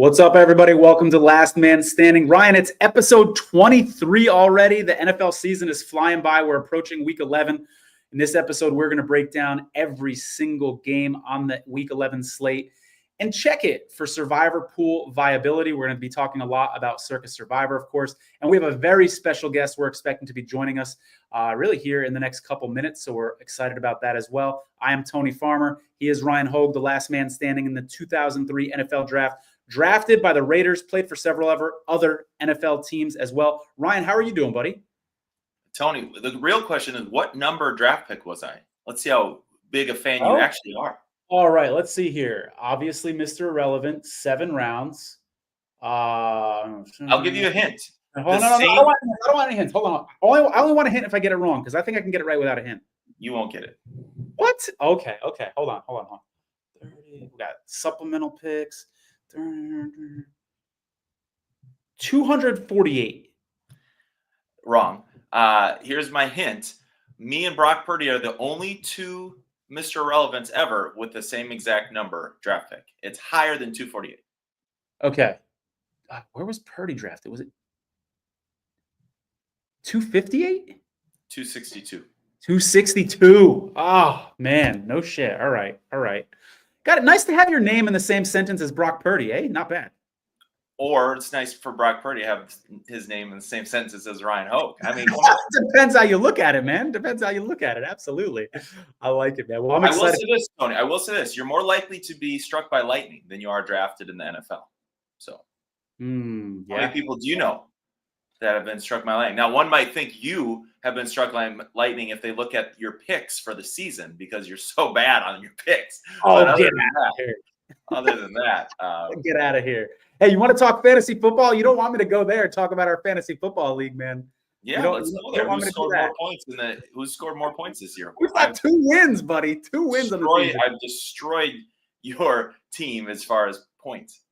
What's up, everybody? Welcome to Last Man Standing. Ryan, it's episode 23 already. The NFL season is flying by. We're approaching week 11. In this episode, we're going to break down every single game on the week 11 slate and check it for survivor pool viability. We're going to be talking a lot about Circa Survivor, of course. And we have a very special guest we're expecting to be joining us really here in the next couple minutes. So we're excited about that as well. I am Tony Farmer. He is Ryan Hogue, the last man standing in the 2003 NFL Draft. Drafted by the Raiders, played for several other NFL teams as well. Ryan, how are you doing, buddy? Tony, the real question is, what number draft pick was I? Let's see how big a fan you actually are. All right, let's see here. Obviously, Mr. Irrelevant, 7 rounds. I'll give you a hint. I don't want any hints. Hold on. I only want a hint if I get it wrong, because I think I can get it right without a hint. You won't get it. What? Okay. Hold on. 30. We got supplemental picks. 248. Wrong. Here's my hint. Me and Brock Purdy are the only two Mr. Irrelevants ever with the same exact number draft pick. It's higher than 248. Okay. Where was Purdy drafted? Was it 258? 262. 262. Oh, man. No shit. All right. Got it. Nice to have your name in the same sentence as Brock Purdy, eh? Not bad. Or it's nice for Brock Purdy to have his name in the same sentence as Ryan Hogue. I mean, depends how you look at it, man. Depends how you look at it. Absolutely. I like it, man. Well, I'm excited. I will say this, Tony. I will say this. You're more likely to be struck by lightning than you are drafted in the NFL. So, How many people do you know that have been struck by lightning? Now, one might think you have been struck by lightning if they look at your picks for the season because you're so bad on your picks. Oh, get out of here. Other than that, get out of here. Hey, you want to talk fantasy football? You don't want me to go there and talk about our fantasy football league, man. Yeah, let's go there. Who scored more points this year? We've got 2 wins, buddy. 2 wins on the season. I've destroyed your team as far as points.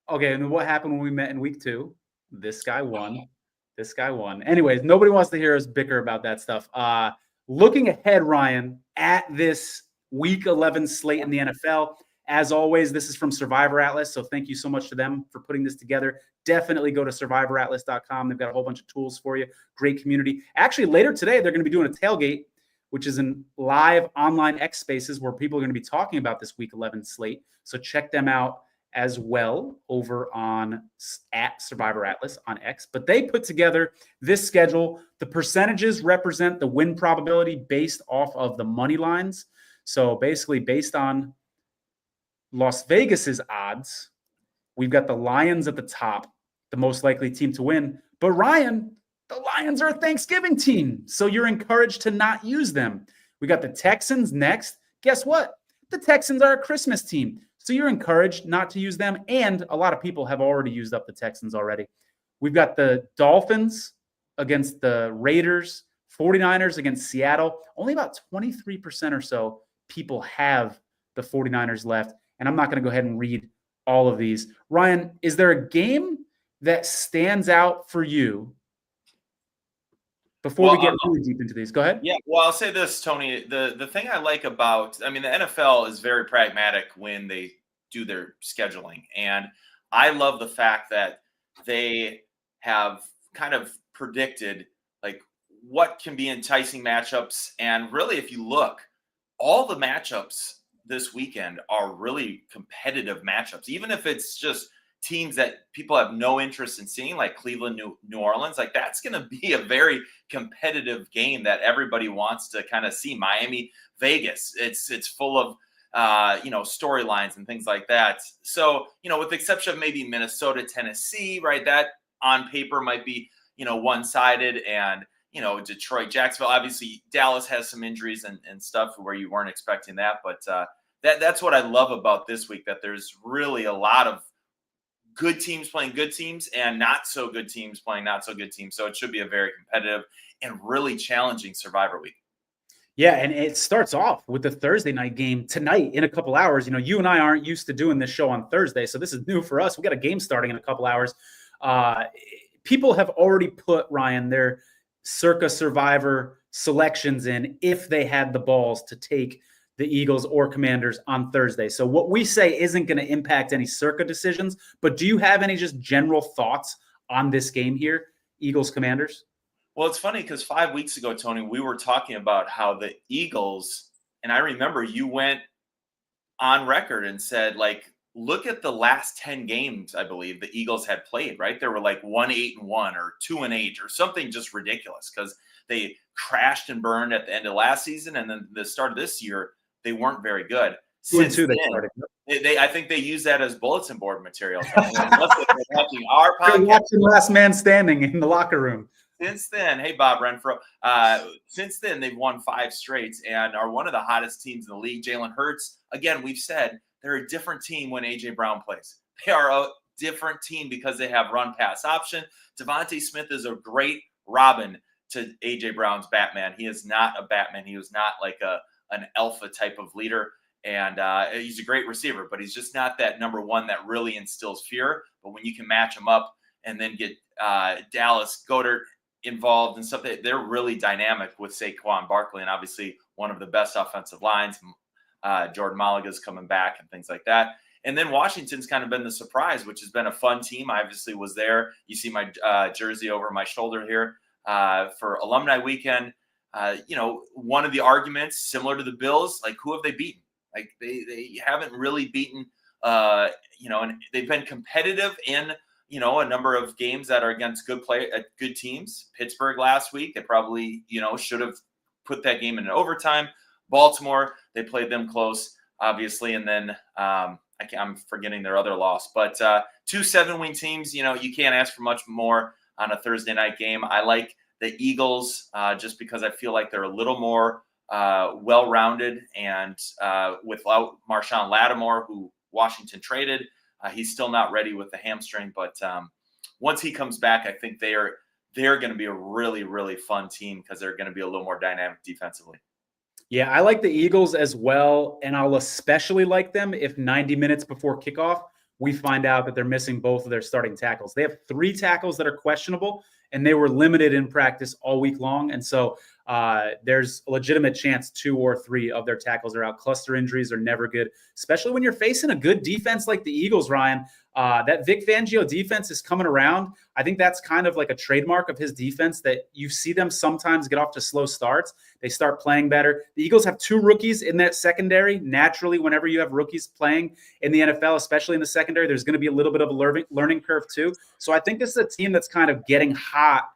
Okay, and what happened when we met in week 2? This guy won. Anyways, nobody wants to hear us bicker about that stuff. Looking ahead, Ryan, at this week 11 slate in the NFL. As always, this is from Survivor Atlas, so thank you so much to them for putting this together. Definitely go to survivoratlas.com. They've got a whole bunch of tools for you. Great community. Actually, later today, they're going to be doing a tailgate, which is in live online X Spaces where people are going to be talking about this week 11 slate. So check them out as well over on at Survivor Atlas on X. But they put together this schedule. The percentages represent the win probability based off of the money lines. So basically based on Las Vegas's odds, we've got the Lions at the top, the most likely team to win. But Ryan, the Lions are a Thanksgiving team, so you're encouraged to not use them. We got the Texans next. Guess what? The Texans are a Christmas team, so you're encouraged not to use them. And a lot of people have already used up the Texans already. We've got the Dolphins against the Raiders, 49ers against Seattle. Only about 23% or so people have the 49ers left. And I'm not going to go ahead and read all of these. Ryan, is there a game that stands out for you before we get really deep into these? Go ahead. Yeah, well, I'll say this, Tony. The thing I like about, the NFL is very pragmatic when they do their scheduling. And I love the fact that they have kind of predicted like what can be enticing matchups. And really, if you look, all the matchups this weekend are really competitive matchups, even if it's just teams that people have no interest in seeing, like Cleveland, New Orleans. Like that's going to be a very competitive game that everybody wants to kind of see. Miami, Vegas, it's full of storylines and things like that. So with the exception of maybe Minnesota, Tennessee, right, that on paper might be one-sided, and Detroit, Jacksonville. Obviously, Dallas has some injuries and stuff where you weren't expecting that. But that's what I love about this week, that there's really a lot of good teams playing good teams and not so good teams playing not so good teams. So it should be a very competitive and really challenging Survivor week. Yeah, and it starts off with the Thursday night game tonight in a couple hours. You and I aren't used to doing this show on Thursday, so this is new for us. We got a game starting in a couple hours. People have already put, Ryan, their Circa Survivor selections in if they had the balls to take the Eagles or Commanders on Thursday. So what we say isn't going to impact any Circa decisions, but do you have any just general thoughts on this game here, Eagles Commanders? Well, it's funny because 5 weeks ago, Tony, we were talking about how the Eagles, and I remember you went on record and said, like, look at the last 10 games, I believe the Eagles had played, right? They were like 1-8-1 or 2-8 or something just ridiculous because they crashed and burned at the end of last season. And then the start of this year, they weren't very good. Since then, I think they use that as bulletin board material. Watching our podcast. Watching Last Man Standing in the locker room. Since then, hey, Bob Renfro, since then, they've won 5 straights and are one of the hottest teams in the league. Jalen Hurts, again, we've said they're a different team when A.J. Brown plays. They are a different team because they have run-pass option. Devontae Smith is a great Robin to A.J. Brown's Batman. He is not a Batman. He was not like an alpha type of leader. And he's a great receiver, but he's just not that number one that really instills fear. But when you can match him up and then get Dallas Goedert involved and stuff, they're really dynamic with Saquon Barkley and obviously one of the best offensive lines. Jordan Malaga's coming back and things like that. And then Washington's kind of been the surprise, which has been a fun team. I obviously was there. You see my jersey over my shoulder here for Alumni Weekend. One of the arguments, similar to the Bills, like who have they beaten? Like they haven't really beaten, and they've been competitive in, a number of games that are against good teams. Pittsburgh last week, they probably, should have put that game in overtime. Baltimore, they played them close, obviously. And then I'm forgetting their other loss, but 2 7-win teams, you can't ask for much more on a Thursday night game. I like the Eagles just because I feel like they're a little more well-rounded, and without Marshawn Lattimore, who Washington traded, he's still not ready with the hamstring. But once he comes back, I think they're going to be a really, really fun team because they're going to be a little more dynamic defensively. Yeah, I like the Eagles as well, and I'll especially like them if 90 minutes before kickoff, we find out that they're missing both of their starting tackles. They have 3 tackles that are questionable, and they were limited in practice all week long. And so there's a legitimate chance 2 or 3 of their tackles are out. Cluster injuries are never good, especially when you're facing a good defense like the Eagles, Ryan. That Vic Fangio defense is coming around. I think that's kind of like a trademark of his defense, that you see them sometimes get off to slow starts. They start playing better. The Eagles have 2 rookies in that secondary. Naturally, whenever you have rookies playing in the NFL, especially in the secondary, there's going to be a little bit of a learning curve too. So I think this is a team that's kind of getting hot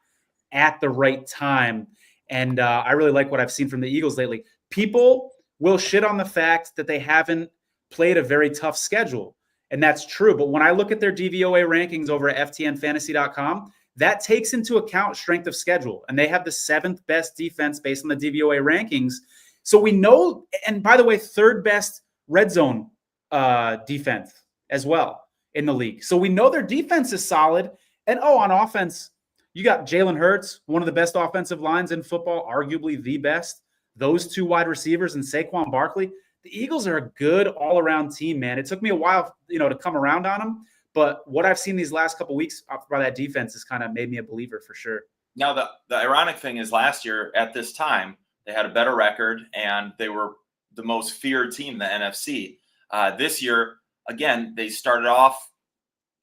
at the right time. And I really like what I've seen from the Eagles lately. People will shit on the fact that they haven't played a very tough schedule. And that's true. But when I look at their DVOA rankings over at ftnfantasy.com, that takes into account strength of schedule. And they have the 7th best defense based on the DVOA rankings. So we know, and by the way, 3rd best red zone defense as well in the league. So we know their defense is solid. And on offense, you got Jalen Hurts, one of the best offensive lines in football, arguably the best. Those 2 wide receivers and Saquon Barkley. The Eagles are a good all-around team, man. It took me a while, to come around on them. But what I've seen these last couple of weeks by that defense has kind of made me a believer for sure. Now, the ironic thing is last year at this time, they had a better record and they were the most feared team in the NFC. This year, again, they started off,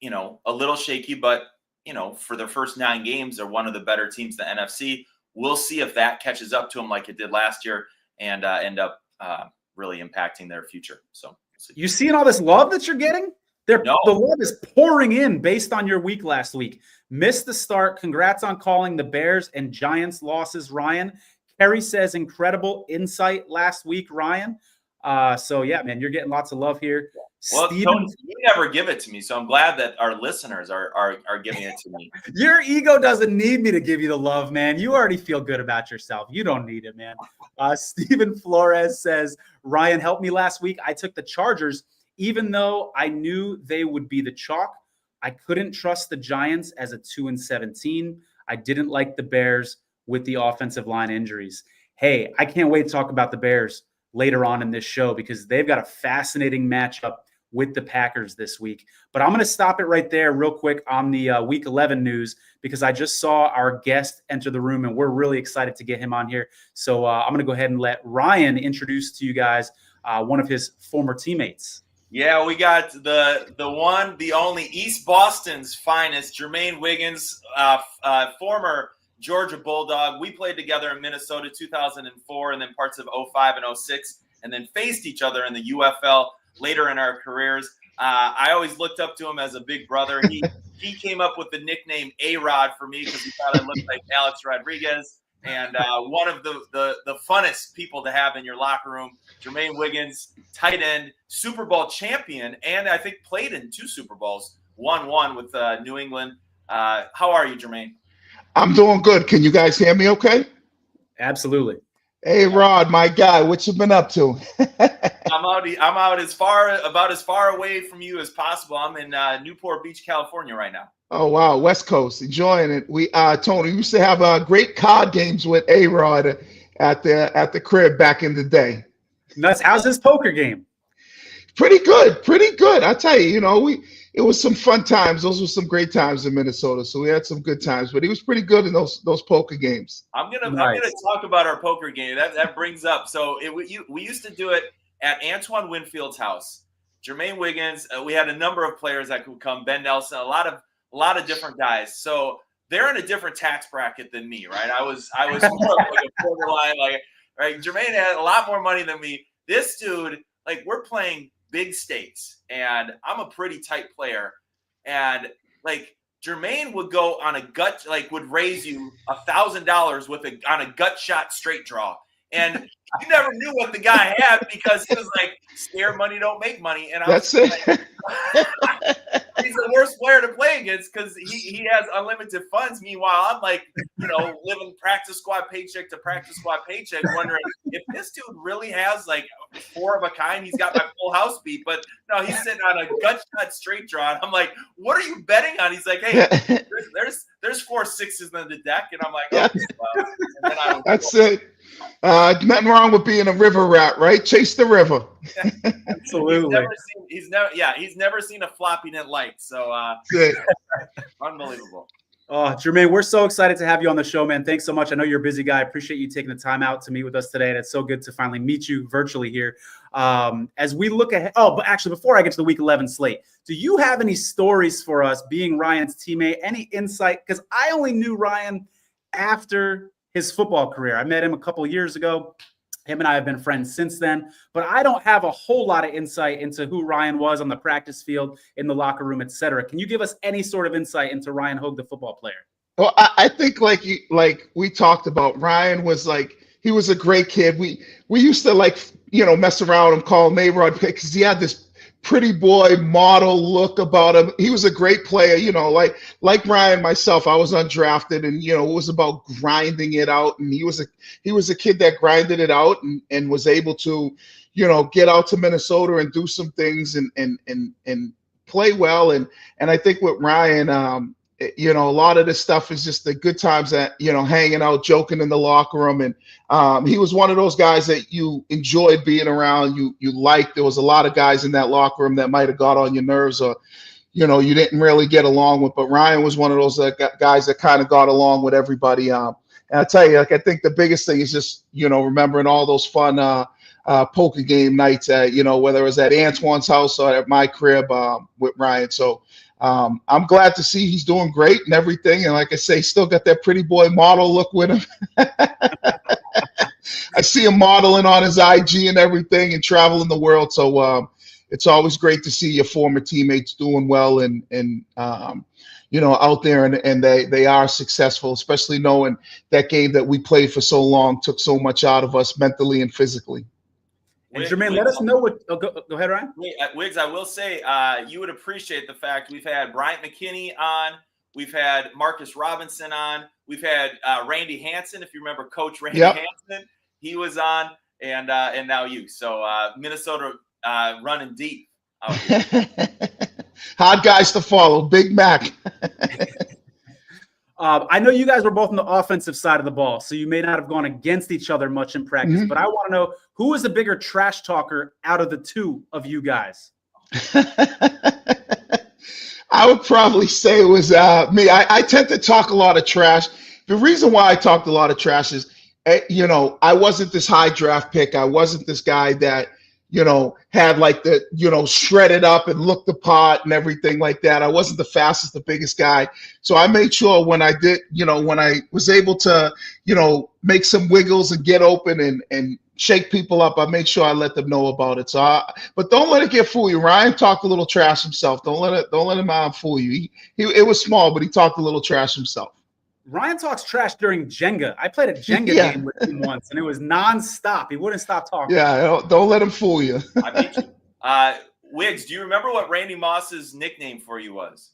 a little shaky, but, for their first 9 games, they're one of the better teams in the NFC. We'll see if that catches up to them like it did last year and end up really impacting their future. So we'll see. You seeing all this love that you're getting? The love is pouring in based on your week last week. Missed the start. Congrats on calling the Bears and Giants losses, Ryan. Kerry says incredible insight last week, Ryan. So yeah, man, you're getting lots of love here. Well, Tony, you never give it to me, so I'm glad that our listeners are giving it to me. Your ego doesn't need me to give you the love, man. You already feel good about yourself. You don't need it, man. Steven Flores says, Ryan helped me last week. I took the Chargers, even though I knew they would be the chalk. I couldn't trust the Giants as a 2-17. I didn't like the Bears with the offensive line injuries. Hey, I can't wait to talk about the Bears later on in this show because they've got a fascinating matchup with the Packers this week. But I'm going to stop it right there real quick on the Week 11 news because I just saw our guest enter the room, and we're really excited to get him on here. So I'm going to go ahead and let Ryan introduce to you guys one of his former teammates. Yeah, we got the one, the only East Boston's finest, Jermaine Wiggins, former Georgia Bulldog. We played together in Minnesota 2004 and then parts of 05 and 06, and then faced each other in the UFL later in our careers. I always looked up to him as a big brother. He came up with the nickname A-Rod for me because he thought I looked like Alex Rodriguez. And one of the funnest people to have in your locker room, Jermaine Wiggins, tight end, Super Bowl champion, and I think played in 2 Super Bowls, won one with New England. How are you, Jermaine? I'm doing good. Can you guys hear me okay? Absolutely. Hey, Rod, my guy, what you been up to? I'm out as far away from you as possible. I'm in Newport Beach, California right now. Oh, wow, West Coast, enjoying it. We Tony, we used to have great card games with A-Rod at the crib back in the day. Nuts. How's his poker game? Pretty good, pretty good. I tell you, it was some fun times. Those were some great times in Minnesota. So we had some good times, but he was pretty good in those poker games. I'm gonna talk about our poker game. That brings up. So we used to do it at Antoine Winfield's house. Jermaine Wiggins. We had a number of players that could come. Ben Nelson. A lot of different guys. So they're in a different tax bracket than me, right? I was more like a borderline, right? Jermaine had a lot more money than me. This dude, we're playing big stakes, and I'm a pretty tight player, and Jermaine would go on a gut, would raise you $1,000 on a gut shot straight draw, and you never knew what the guy had because he was like, "Scare money don't make money," and That's it. He's the worst player to play against because he has unlimited funds. Meanwhile, I'm living practice squad paycheck to practice squad paycheck, wondering if this dude really has 4 of a kind. He's got my full house beat, but no, he's sitting on a gut shot straight draw. And I'm like, what are you betting on? He's like, hey, there's 4 6s in the deck, and I'm like, oh, well. And then that's it. Nothing wrong with being a river rat, right? Chase the river. Absolutely. He's never seen a flop he didn't like. So unbelievable. Oh, Jermaine, we're so excited to have you on the show, man. Thanks so much. I know you're a busy guy. I appreciate you taking the time out to meet with us today. And it's so good to finally meet you virtually here. As we look ahead, but actually, before I get to the Week 11 slate, do you have any stories for us being Ryan's teammate? Any insight? Because I only knew Ryan after his football career. I met him a couple of years ago. Him and I have been friends since then, but I don't have a whole lot of insight into who Ryan was on the practice field, in the locker room, etc. Can you give us any sort of insight into Ryan Hogue, the football player? Well, I think like we talked about, Ryan was he was a great kid. We used to mess around and call him A-Rod because he had this pretty boy model look about him. He was a great player, like Ryan, myself. I was undrafted, and it was about grinding it out. And he was a kid that grinded it out and was able to, get out to Minnesota and do some things and play well. And I think with Ryan, a lot of this stuff is just the good times that, hanging out, joking in the locker room. And he was one of those guys that you enjoyed being around. You liked. There was a lot of guys in that locker room that might have got on your nerves or, you didn't really get along with. But Ryan was one of those guys that kind of got along with everybody. And I tell you, I think the biggest thing is just, remembering all those fun poker game nights at, whether it was at Antoine's house or at my crib with Ryan. So, I'm glad to see he's doing great and everything. And like I say, still got that pretty boy model look with him. I see him modeling on his IG and everything and traveling the world. So it's always great to see your former teammates doing well and out there and they are successful, especially knowing that game that we played for so long took so much out of us mentally and physically. And Jermaine, let us know what. Oh, go ahead, Ryan. Wiggs, I will say you would appreciate the fact we've had Bryant McKinney on, we've had Marcus Robinson on, we've had Randy Hansen. If you remember, Coach Randy Hansen, he was on, and now you. So Minnesota running deep. Hard guys to follow. Big Mac. I know you guys were both on the offensive side of the ball, so you may not have gone against each other much in practice, but I want to know, who is the bigger trash talker out of the two of you guys? I would probably say it was me. I tend to talk a lot of trash. The reason why I talked a lot of trash is, I wasn't this high draft pick. I wasn't this guy that, had like the, shredded up and looked the part and everything like that. I wasn't the fastest, the biggest guy. So I made sure when I did, when I was able to, make some wiggles and get open and shake people up, I made sure I let them know about it. So, but don't let it get fool you. Ryan talked a little trash himself. Don't let him fool you. It was small, but he talked a little trash himself. Ryan talks trash during Jenga. I played a Jenga game with him once, and it was nonstop. He wouldn't stop talking. Yeah, don't let him fool you. I beat you. Wiggs, do you remember what Randy Moss's nickname for you was?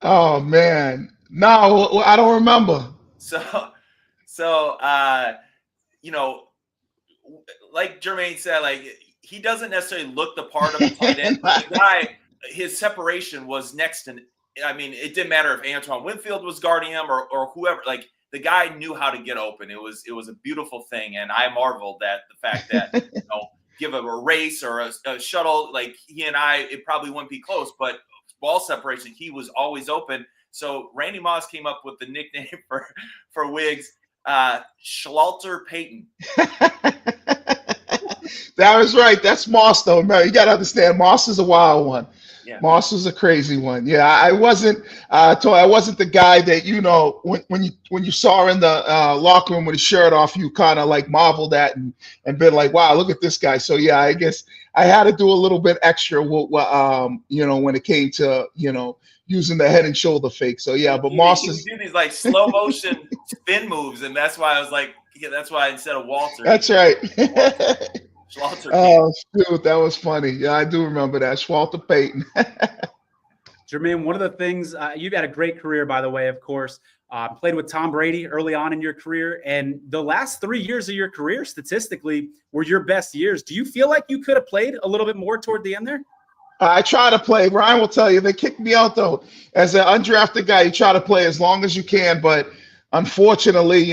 Oh man, no, I don't remember. So, like Jermaine said, like he doesn't necessarily look the part of a tight end. But the guy, his separation was next to. I mean, it didn't matter if Antoine Winfield was guarding him or whoever. Like the guy knew how to get open. It was a beautiful thing, and I marveled at the fact that give him a race or a shuttle. Like he and I, it probably wouldn't be close, but ball separation, he was always open. So Randy Moss came up with the nickname for Wiggs, Schlalter Payton. That was right. That's Moss, though. Man, you got to understand, Moss is a wild one. Yeah. Moss was a crazy one. Yeah, I wasn't. I wasn't the guy that when you saw in the locker room with his shirt off, you kind of like marveled at and been like, wow, look at this guy. So yeah, I guess I had to do a little bit extra. When it came to using the head and shoulder fake. So yeah, but Moss is do these like slow motion spin moves, and that's why I was like, that's why instead of Walter. That's right. Schlalter Oh, shoot, that was funny. Yeah, I do remember that. Schlalter Payton. Jermaine, one of the things, you've had a great career, by the way, of course. Played with Tom Brady early on in your career, and the last 3 years of your career, statistically, were your best years. Do you feel like you could have played a little bit more toward the end there? I try to play. Ryan will tell you, they kicked me out, though. As an undrafted guy, you try to play as long as you can, but unfortunately,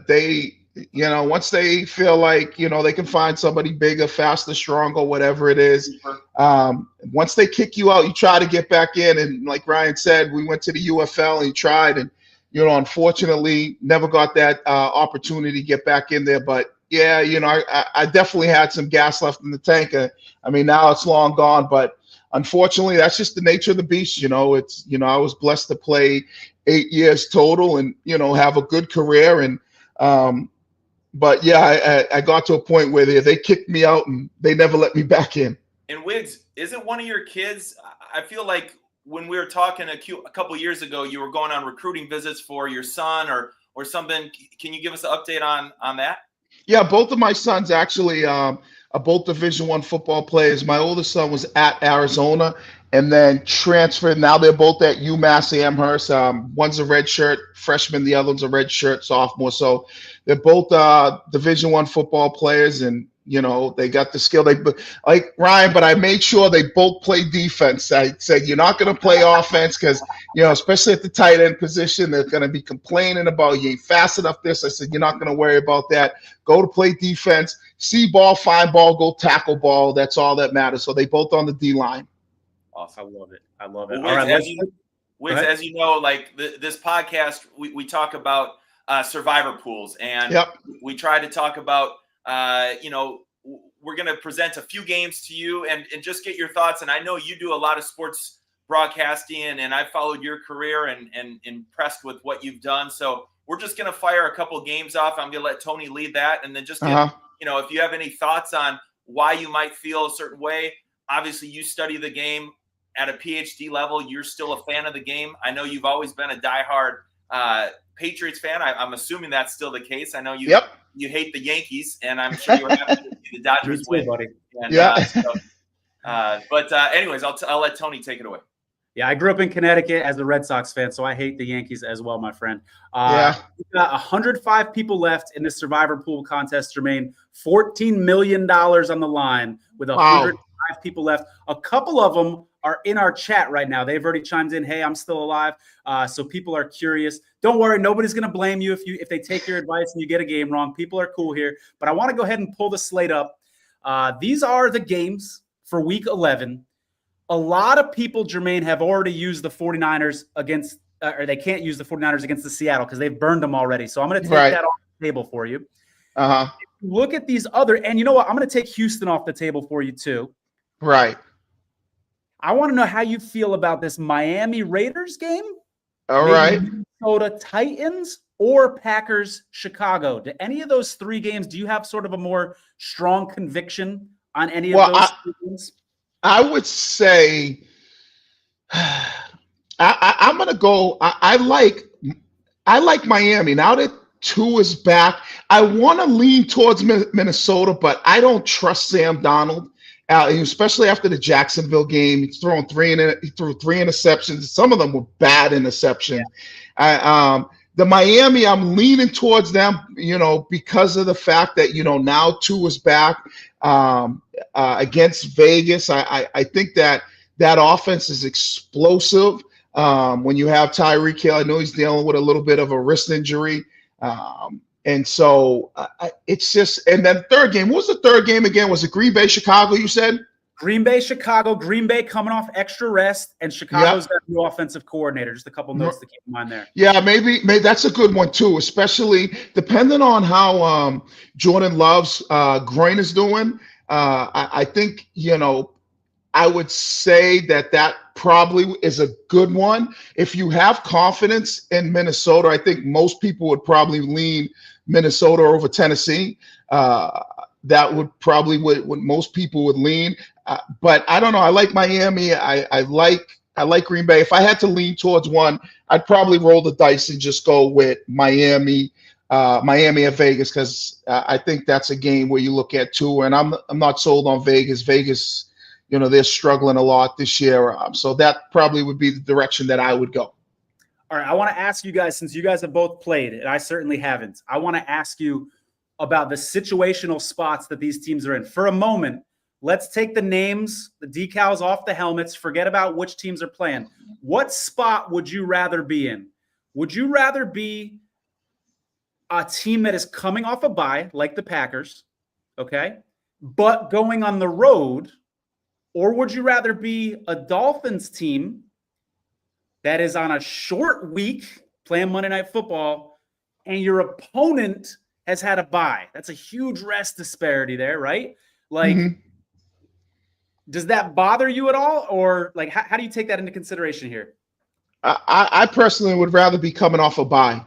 they – once they feel like, they can find somebody bigger, faster, stronger, whatever it is. Once they kick you out, you try to get back in. And like Ryan said, we went to the UFL and he tried and, unfortunately never got that opportunity to get back in there. But yeah, I definitely had some gas left in the tank. I mean, now it's long gone, but unfortunately that's just the nature of the beast. It's, I was blessed to play 8 years total and, have a good career. And, but yeah, I got to a point where they kicked me out and they never let me back in. And Wiggs, isn't one of your kids? I feel like when we were talking a couple years ago, you were going on recruiting visits for your son or something. Can you give us an update on that? Yeah, both of my sons actually are both Division I football players. My oldest son was at Arizona and then transferred. Now they're both at UMass Amherst. One's a redshirt freshman, the other one's a redshirt sophomore. So they're both Division I football players, and they got the skill. They like Ryan, but I made sure they both play defense. I said you're not going to play offense because especially at the tight end position, they're going to be complaining about you ain't fast enough. This I said you're not going to worry about that. Go to play defense, see ball, find ball, go tackle ball. That's all that matters. So they both on the D line. Awesome. I love it. Well, All right, Wiggs, as you know, like this podcast, we talk about survivor pools, and we try to talk about, we're going to present a few games to you and just get your thoughts. And I know you do a lot of sports broadcasting, and I followed your career and impressed with what you've done. So we're just going to fire a couple games off. I'm going to let Tony lead that, and then just get, if you have any thoughts on why you might feel a certain way. Obviously, you study the game at a PhD level. You're still a fan of the game. I know you've always been a diehard Patriots fan. I'm assuming that's still the case. I know you hate the Yankees, and I'm sure you're happy to see the Dodgers win. Buddy. And, anyways, I'll let Tony take it away. Yeah, I grew up in Connecticut as a Red Sox fan, so I hate the Yankees as well, my friend. We've got 105 people left in the Survivor Pool contest, Jermaine. $14 million on the line with 105 people left. A couple of them are in our chat right now. They've already chimed in, hey, I'm still alive. So people are curious. Don't worry, nobody's going to blame you if they take your advice and you get a game wrong. People are cool here. But I want to go ahead and pull the slate up. These are the games for Week 11. A lot of people, Jermaine, have already used the 49ers against or they can't use the 49ers against the Seattle because they've burned them already. So I'm going to take that off the table for you. look at these other, and you know what? I'm going to take Houston off the table for you too. Right. I want to know how you feel about this Miami Raiders game. All maybe right. Minnesota Titans or Packers Chicago. Do any of those three games, do you have sort of a more strong conviction on any of those three games? I would say I'm going to go. I like Miami. Now that Tua is back, I want to lean towards Minnesota, but I don't trust Sam Darnold, especially after the Jacksonville game. He threw three interceptions. Some of them were bad interceptions. Yeah. The Miami, I'm leaning towards them, because of the fact that, now Tua's back against Vegas. I think that offense is explosive. When you have Tyreek Hill, I know he's dealing with a little bit of a wrist injury. And so it's just, and then third game, what was the third game again? Was it Green Bay, Chicago, you said? Green Bay, Chicago. Green Bay coming off extra rest, and Chicago's got a new offensive coordinator. Just a couple notes to keep in mind there. Yeah, maybe that's a good one too, especially depending on how Jordan Love's groin is doing. I think, I would say that probably is a good one. If you have confidence in Minnesota, I think most people would probably lean Minnesota over Tennessee. That would probably what most people would lean. But I don't know. I like Miami. I like Green Bay. If I had to lean towards one, I'd probably roll the dice and just go with Miami at Vegas, because I think that's a game where you look at Tua, and I'm not sold on Vegas. Vegas, they're struggling a lot this year. So that probably would be the direction that I would go. All right. I want to ask you guys, since you guys have both played, and I certainly haven't, I want to ask you about the situational spots that these teams are in. For a moment, let's take the names, the decals off the helmets, forget about which teams are playing. What spot would you rather be in? Would you rather be a team that is coming off a bye, like the Packers, okay, but going on the road? Or would you rather be a Dolphins team that is on a short week playing Monday Night Football and your opponent has had a bye? That's a huge rest disparity there, right? Like, does that bother you at all? Or like, how do you take that into consideration here? I personally would rather be coming off a bye.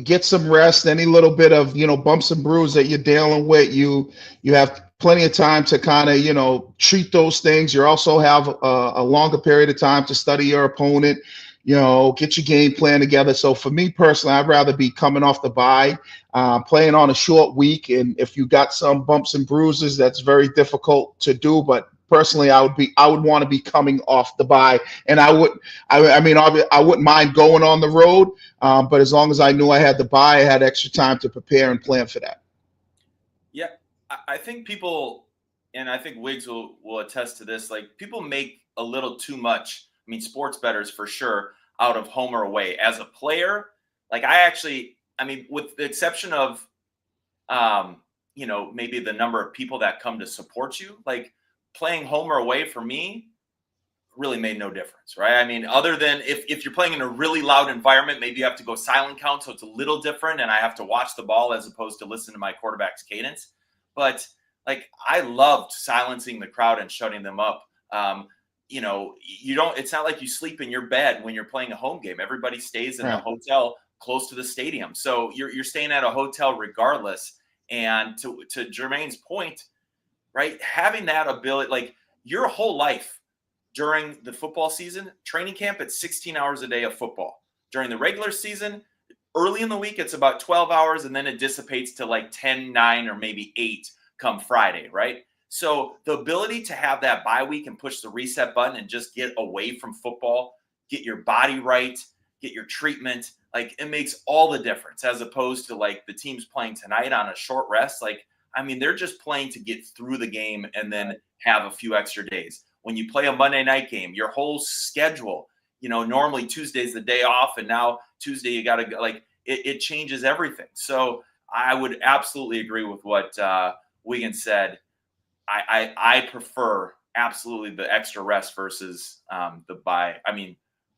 Get some rest, any little bit of, bumps and bruises that you're dealing with. You have plenty of time to kind of, treat those things. You also have a longer period of time to study your opponent, get your game plan together. So for me personally, I'd rather be coming off the bye, playing on a short week. And if you got some bumps and bruises, that's very difficult to do. But personally, I would want to be coming off the bye, and I wouldn't mind going on the road, but as long as I knew I had the bye, I had extra time to prepare and plan for that. Yeah, I think people, and I think Wiggs will attest to this, like people make a little too much, sports bettors for sure, out of home or away. As a player, like with the exception of, maybe the number of people that come to support you, like, playing home or away for me really made no difference, right? Other than if you're playing in a really loud environment, maybe you have to go silent count, so it's a little different, and I have to watch the ball as opposed to listen to my quarterback's cadence. But like, I loved silencing the crowd and shutting them up. It's not like you sleep in your bed when you're playing a home game. Everybody stays in a hotel close to the stadium, so you're staying at a hotel regardless. And to Jermaine's point, right, having that ability, like your whole life during the football season, training camp, it's 16 hours a day of football. During the regular season, early in the week, it's about 12 hours, and then it dissipates to like 10, 9, or maybe 8 come Friday, right? So the ability to have that bye week and push the reset button and just get away from football, get your body right, get your treatment, like it makes all the difference, as opposed to like the teams playing tonight on a short rest. Like, they're just playing to get through the game and then have a few extra days. When you play a Monday night game, your whole schedule, normally Tuesday's the day off, and now Tuesday you got to go. Like, it changes everything. So I would absolutely agree with what Wiggins said. I prefer absolutely the extra rest versus the bye.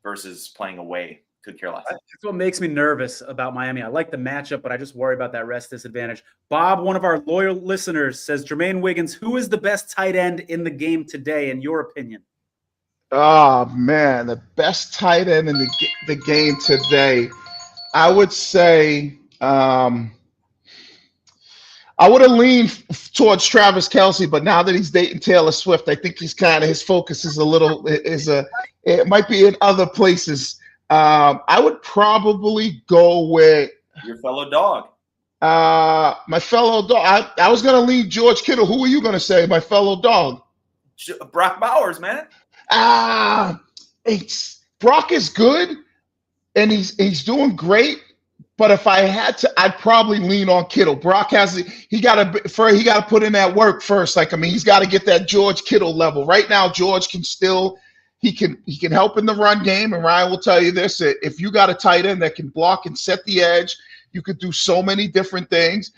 Versus playing away could care less. That's what makes me nervous about Miami. I like the matchup, but I just worry about that rest disadvantage. Bob, one of our loyal listeners, says, Jermaine Wiggins, who is the best tight end in the game today, in your opinion? Oh man, the best tight end in the game today. I would say I would have leaned towards Travis Kelce, but now that he's dating Taylor Swift, I think he's kind of his focus is it might be in other places. I would probably go with Your fellow dog. my fellow dog. I was gonna lean George Kittle. Who are you gonna say? My fellow dog. Brock Bowers, man. Brock is good, and he's doing great. But if I had to, I'd probably lean on Kittle. Brock he got to put in that work first. He's got to get that George Kittle level. Right now, George can help in the run game. And Ryan will tell you this: if you got a tight end that can block and set the edge, you could do so many different things.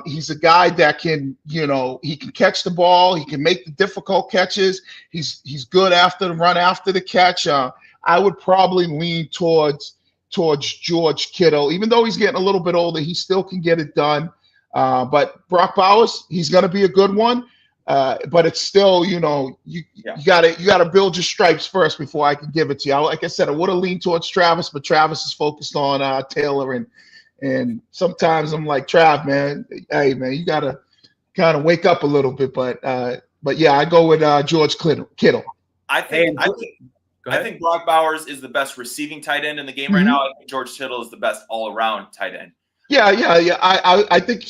He's a guy that can, he can catch the ball. He can make the difficult catches. He's good after the run, after the catch. I would probably lean towards George Kittle. Even though he's getting a little bit older, he still can get it done. But Brock Bowers, he's going to be a good one. But it's still, you gotta build your stripes first before I can give it to you. Like I said, I would have leaned towards Travis, but Travis is focused on Taylor, and sometimes I'm like, Trav, man, hey man, you gotta kind of wake up a little bit. But yeah, I go with George Kittle. I think Brock Bowers is the best receiving tight end in the game right now. I think George Kittle is the best all-around tight end. Yeah. I think,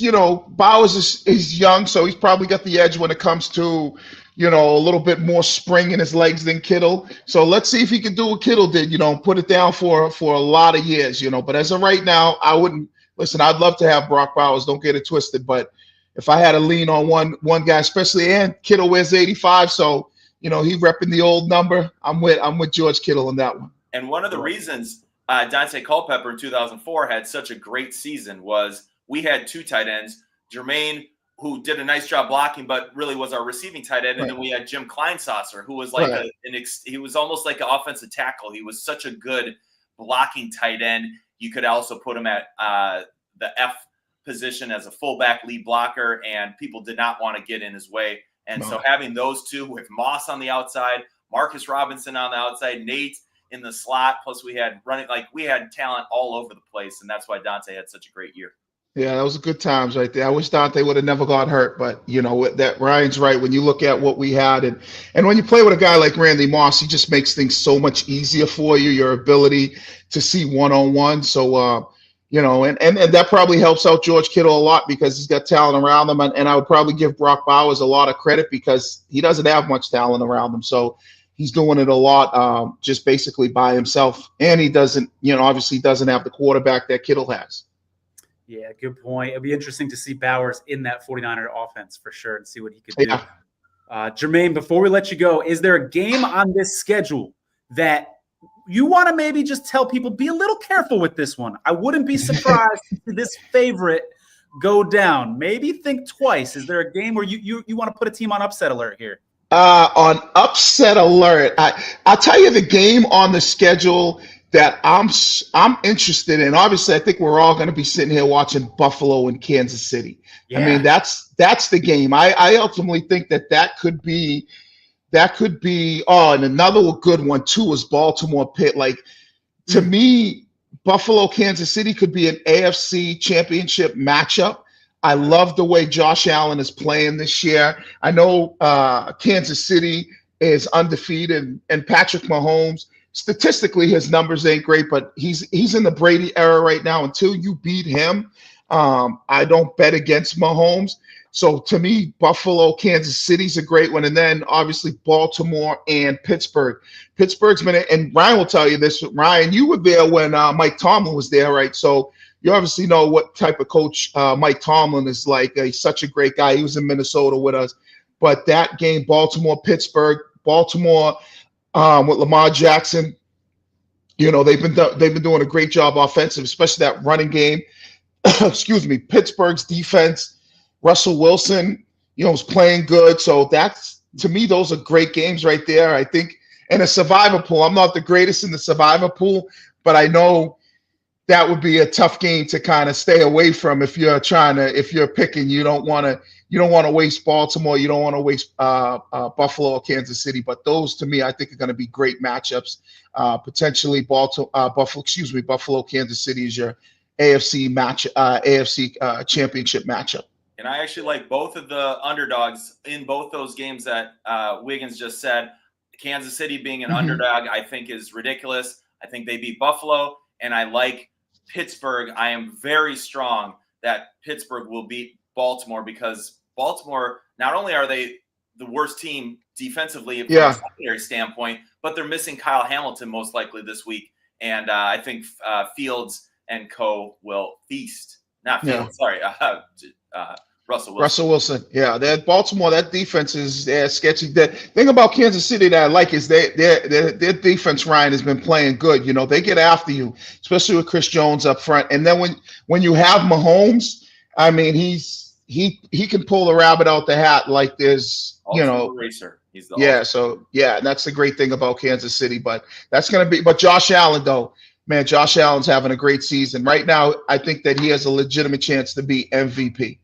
Bowers is young, so he's probably got the edge when it comes to, a little bit more spring in his legs than Kittle. So let's see if he can do what Kittle did, put it down for a lot of years, But as of right now, I wouldn't listen. I'd love to have Brock Bowers. Don't get it twisted. But if I had to lean on one guy, especially, and Kittle wears 85, so he repping the old number. I'm with George Kittle on that one. And one of the reasons Dante Culpepper in 2004 had such a great season was we had two tight ends, Jermaine, who did a nice job blocking, but really was our receiving tight end. And then we had Jim Kleinsasser, who was like he was almost like an offensive tackle. He was such a good blocking tight end. You could also put him at the F position as a fullback lead blocker, and people did not want to get in his way. And so having those two with Moss on the outside, Marcus Robinson on the outside, Nate in the slot, plus we had talent all over the place, and that's why Dante had such a great year. Yeah, that was good times right there. I wish Dante would have never got hurt, but that Ryan's right. When you look at what we had, and when you play with a guy like Randy Moss, he just makes things so much easier for you. Your ability to see one-on-one. So and that probably helps out George Kittle a lot because he's got talent around him. And I would probably give Brock Bowers a lot of credit because he doesn't have much talent around him. So he's doing it a lot just basically by himself. And he doesn't, obviously doesn't have the quarterback that Kittle has. Yeah, good point. It'll be interesting to see Bowers in that 49er offense for sure and see what he could do. Yeah. Jermaine, before we let you go, is there a game on this schedule that you want to maybe just tell people, be a little careful with this one? I wouldn't be surprised to see this favorite go down. Maybe think twice. Is there a game where you want to put a team on upset alert here? On upset alert, I'll tell you the game on the schedule that I'm interested in. Obviously, I think we're all going to be sitting here watching Buffalo and Kansas City. Yeah. I mean, that's the game. I ultimately think that could be. And another good one too is Baltimore Pitt. To me, Buffalo, Kansas City could be an AFC championship matchup. I love the way Josh Allen is playing this year. I know Kansas City is undefeated, and Patrick Mahomes, statistically, his numbers ain't great, but he's in the Brady era right now. Until you beat him, I don't bet against Mahomes. So to me, Buffalo, Kansas City's a great one. And then obviously Baltimore and Pittsburgh. Pittsburgh's been, and Ryan will tell you this. Ryan, you were there when Mike Tomlin was there, right? So you obviously know what type of coach Mike Tomlin is like. He's such a great guy. He was in Minnesota with us. But that game, Baltimore, Pittsburgh, Baltimore with Lamar Jackson, they've been doing a great job offensive, especially that running game. Excuse me, Pittsburgh's defense. Russell Wilson, is playing good. So that's, to me, those are great games right there. I think in a survivor pool, I'm not the greatest in the survivor pool, but I know that would be a tough game to kind of stay away from if you're picking. You don't want to waste Baltimore. You don't want to waste Buffalo or Kansas City. But those, to me, I think are going to be great matchups. Potentially Buffalo, Kansas City is your AFC championship matchup. And I actually like both of the underdogs in both those games that Wiggins just said. Kansas City being an underdog, I think, is ridiculous. I think they beat Buffalo, and I like Pittsburgh. I am very strong that Pittsburgh will beat Baltimore because Baltimore, not only are they the worst team defensively from a secondary standpoint, but they're missing Kyle Hamilton most likely this week. And I think Fields and co will feast. Not Fields, sorry. Russell Wilson. Yeah, that Baltimore, that defense is sketchy. The thing about Kansas City that I like is their defense, Ryan, has been playing good. You know, they get after you, especially with Chris Jones up front. And then when you have Mahomes, I mean, he can pull the rabbit out the hat like there's, racer. He's that's the great thing about Kansas City. But but Josh Allen, though, man, Josh Allen's having a great season. Right now, I think that he has a legitimate chance to be MVP.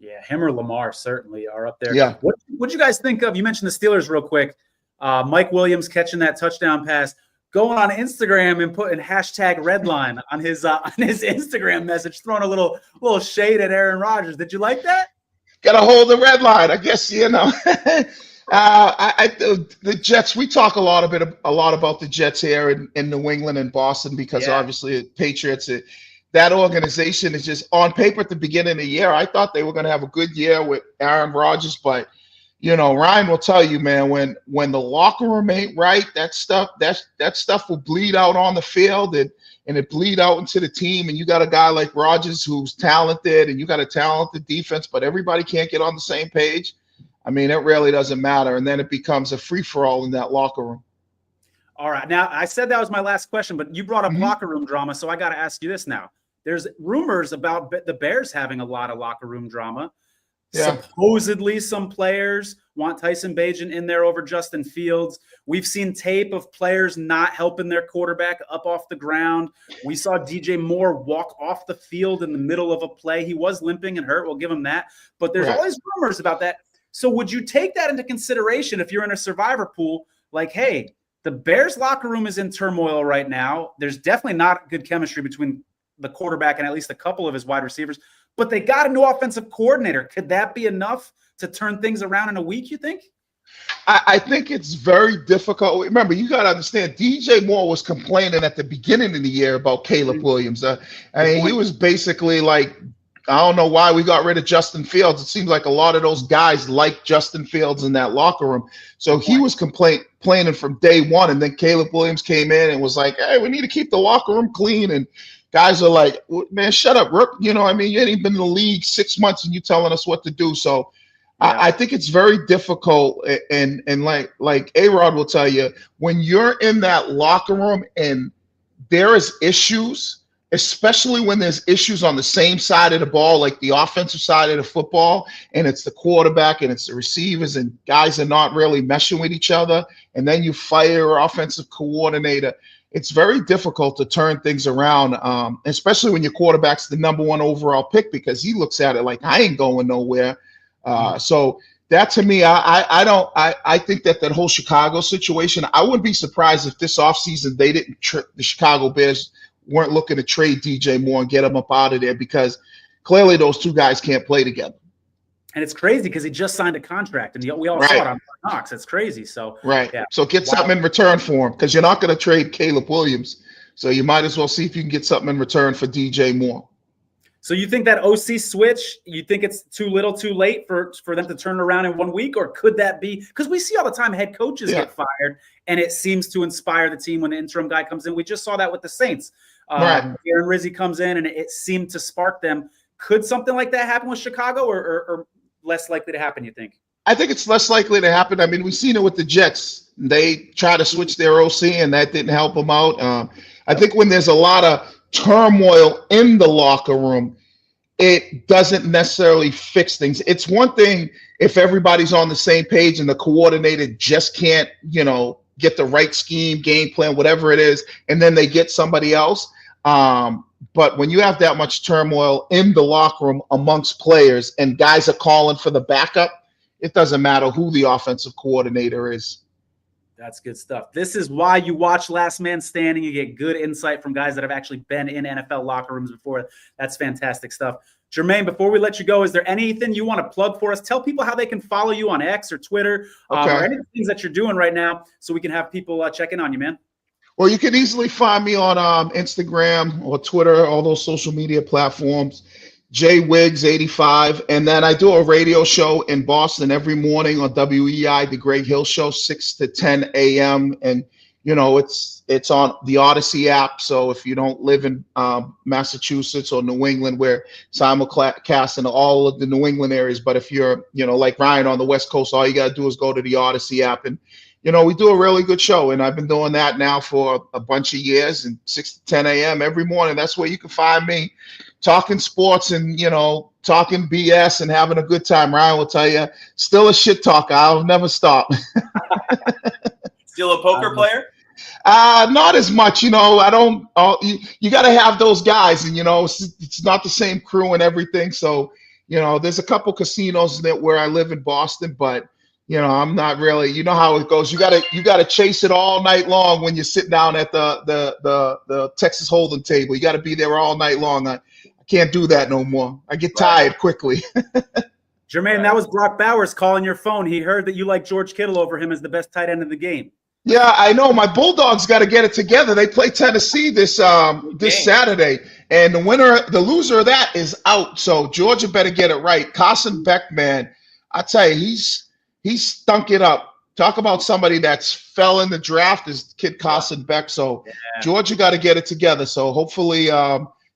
Yeah, him or Lamar certainly are up there. Yeah. What'd you guys think of? You mentioned the Steelers real quick. Mike Williams catching that touchdown pass, going on Instagram and putting #redline on his Instagram message, throwing a little shade at Aaron Rodgers. Did you like that? Got to hold the red line, I guess. The Jets. We talk a lot about the Jets here in New England and Boston because obviously Patriots. That organization is just on paper at the beginning of the year. I thought they were going to have a good year with Aaron Rodgers, but Ryan will tell you, man, when the locker room ain't right, that stuff will bleed out on the field and it bleed out into the team. And you got a guy like Rodgers who's talented, and you got a talented defense, but everybody can't get on the same page. I mean, it really doesn't matter, and then it becomes a free for all in that locker room. All right, now I said that was my last question, but you brought up locker room drama, so I got to ask you this now. There's rumors about the Bears having a lot of locker room drama. Yeah. Supposedly some players want Tyson Bagent in there over Justin Fields. We've seen tape of players not helping their quarterback up off the ground. We saw DJ Moore walk off the field in the middle of a play. He was limping and hurt. We'll give him that. But there's always rumors about that. So would you take that into consideration if you're in a survivor pool? Like, hey, the Bears locker room is in turmoil right now. There's definitely not good chemistry between the quarterback and at least a couple of his wide receivers, but they got a new offensive coordinator. Could that be enough to turn things around in a week, you think? I think it's very difficult. Remember, you got to understand, DJ Moore was complaining at the beginning of the year about Caleb Williams. He was basically like, I don't know why we got rid of Justin Fields. It seems like a lot of those guys like Justin Fields in that locker room. So he was complaining from day one, and then Caleb Williams came in and was like, hey, we need to keep the locker room clean. And guys are like, man, shut up, Rook. You ain't even been in the league 6 months and you telling us what to do. So I think it's very difficult. And like A-Rod will tell you, when you're in that locker room and there is issues, especially when there's issues on the same side of the ball, like the offensive side of the football, and it's the quarterback and it's the receivers and guys are not really meshing with each other, and then you fire your offensive coordinator, it's very difficult to turn things around, especially when your quarterback's the #1 overall pick, because he looks at it like, I ain't going nowhere. So that, to me, I think that whole Chicago situation, I wouldn't be surprised if this offseason the Chicago Bears weren't looking to trade DJ Moore and get him up out of there, because clearly those two guys can't play together. And it's crazy because he just signed a contract, and we all saw it on Knox. It's crazy. So So get something in return for him, because you're not going to trade Caleb Williams. So you might as well see if you can get something in return for DJ Moore. So you think that OC switch, you think it's too little too late for them to turn around in 1 week? Or could that be – because we see all the time head coaches get fired, and it seems to inspire the team when the interim guy comes in. We just saw that with the Saints. Aaron Rizzi comes in, and it seemed to spark them. Could something like that happen with Chicago, or less likely to happen, you think? I think it's less likely to happen. I mean, we've seen it with the Jets. They try to switch their OC, and that didn't help them out. I think when there's a lot of turmoil in the locker room, it doesn't necessarily fix things. It's one thing if everybody's on the same page and the coordinator just can't, get the right scheme, game plan, whatever it is, and then they get somebody else. But when you have that much turmoil in the locker room amongst players and guys are calling for the backup, it doesn't matter who the offensive coordinator is. That's good stuff. This is why you watch Last Man Standing. You get good insight from guys that have actually been in NFL locker rooms before. That's fantastic stuff. Jermaine, before we let you go, is there anything you want to plug for us? Tell people how they can follow you on X or Twitter, or any things that you're doing right now so we can have people check in on you, man. Well, you can easily find me on Instagram or Twitter, all those social media platforms. JWiggs85, and then I do a radio show in Boston every morning on WEI, the Greg Hill Show, 6 to 10 a.m. And it's on the Odyssey app. So if you don't live in Massachusetts or New England, we're simulcast in all of the New England areas. But if you're like Ryan on the West Coast, all you got to do is go to the Odyssey app, and we do a really good show. And I've been doing that now for a bunch of years, and 6 to 10 a.m. every morning. That's where you can find me, talking sports and, talking BS and having a good time. Ryan will tell you, still a shit talker. I'll never stop. Still a poker player? Not as much, I don't, you got to have those guys, and, it's not the same crew and everything. So, there's a couple casinos where I live in Boston, but, I'm not really, how it goes. You gotta chase it all night long when you sit down at the Texas Hold'em table. You got to be there all night long. I can't do that no more. I get tired quickly. Jermaine, that was Brock Bowers calling your phone. He heard that you like George Kittle over him as the best tight end in the game. Yeah, I know. My Bulldogs got to get it together. They play Tennessee this Saturday, and the loser of that is out. So Georgia better get it right. Carson Beck, man, I tell you, he's stunk it up. Talk about somebody that's fell in the draft, is kid Carson Beck. So Georgia got to get it together. So hopefully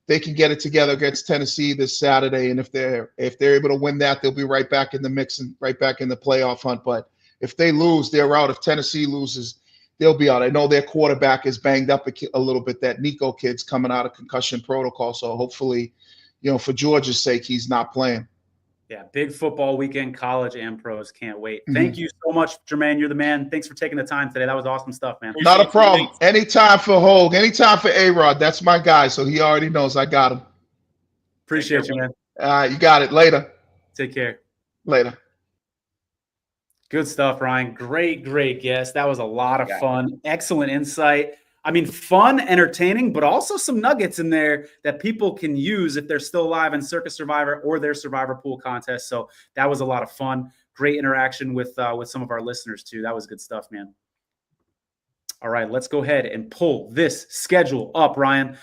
they can get it together against Tennessee this Saturday. And if they're able to win that, they'll be right back in the mix and right back in the playoff hunt. But if they lose, they're out. If Tennessee loses, they'll be out. I know their quarterback is banged up a little bit. That Nico kid's coming out of concussion protocol. So hopefully, for Georgia's sake, he's not playing. Yeah, big football weekend, college and pros. Can't wait. Thank you so much, Jermaine. You're the man. Thanks for taking the time today. That was awesome stuff, man. Not a problem. Anytime for Hogue. Anytime for A-Rod. That's my guy, so he already knows I got him. Appreciate you, man. You got it. Later. Take care. Later. Good stuff, Ryan. Great guest. That was a lot of fun. Excellent insight. I mean, fun, entertaining, but also some nuggets in there that people can use if they're still alive in Circa Survivor or their Survivor Pool contest. So that was a lot of fun. Great interaction with some of our listeners too. That was good stuff, man. All right, let's go ahead and pull this schedule up, Ryan.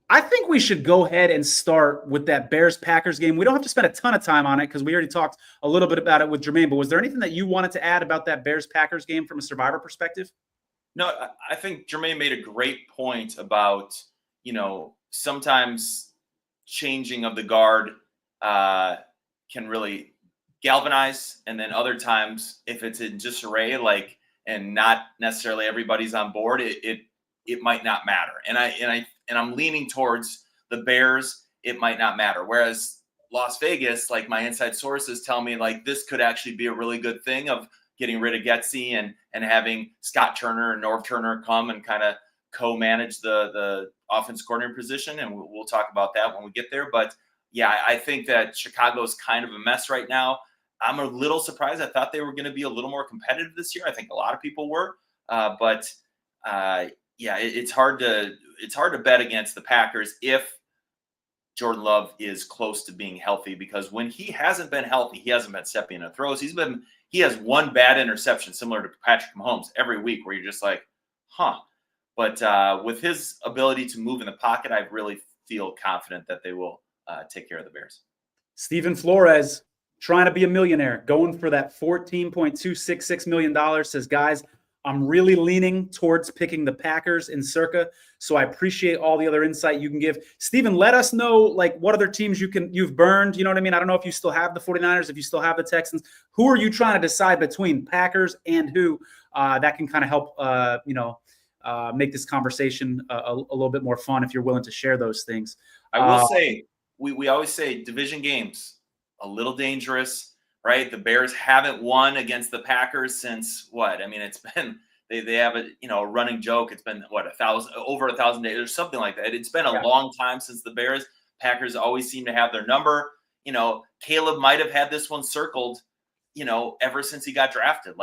I think we should go ahead and start with that Bears-Packers game. We don't have to spend a ton of time on it because we already talked a little bit about it with Jermaine, but was there anything that you wanted to add about that Bears-Packers game from a Survivor perspective? No, I think Jermaine made a great point about, sometimes changing of the guard can really galvanize. And then other times, if it's in disarray, and not necessarily everybody's on board, it might not matter. And I'm leaning towards the Bears. It might not matter. Whereas Las Vegas, my inside sources tell me, this could actually be a really good thing of getting rid of Getsy and having Scott Turner and Norv Turner come and kind of co-manage the offense coordinator position. And we'll talk about that when we get there. But yeah, I think that Chicago's kind of a mess right now. I'm a little surprised. I thought they were going to be a little more competitive this year. I think a lot of people were, but it's hard to bet against the Packers if Jordan Love is close to being healthy, because when he hasn't been healthy, he hasn't been stepping into throws. He has one bad interception similar to Patrick Mahomes every week where you're just like, huh. But with his ability to move in the pocket, I really feel confident that they will take care of the Bears. Steven Flores, trying to be a millionaire, going for that $14.266 million, says, guys, I'm really leaning towards picking the Packers in Circa, so I appreciate all the other insight you can give. Steven, let us know, what other teams you've burned. You know what I mean? I don't know if you still have the 49ers, if you still have the Texans. Who are you trying to decide between, Packers and who? That can kind of help, make this conversation a little bit more fun if you're willing to share those things. I will say, we always say division games, a little dangerous. Right, the Bears haven't won against the Packers since what? I mean, they have a running joke. It's been over 1,000 days or something like that. It's been a Yeah. long time since the Bears. Packers always seem to have their number. Caleb might have had this one circled, ever since he got drafted.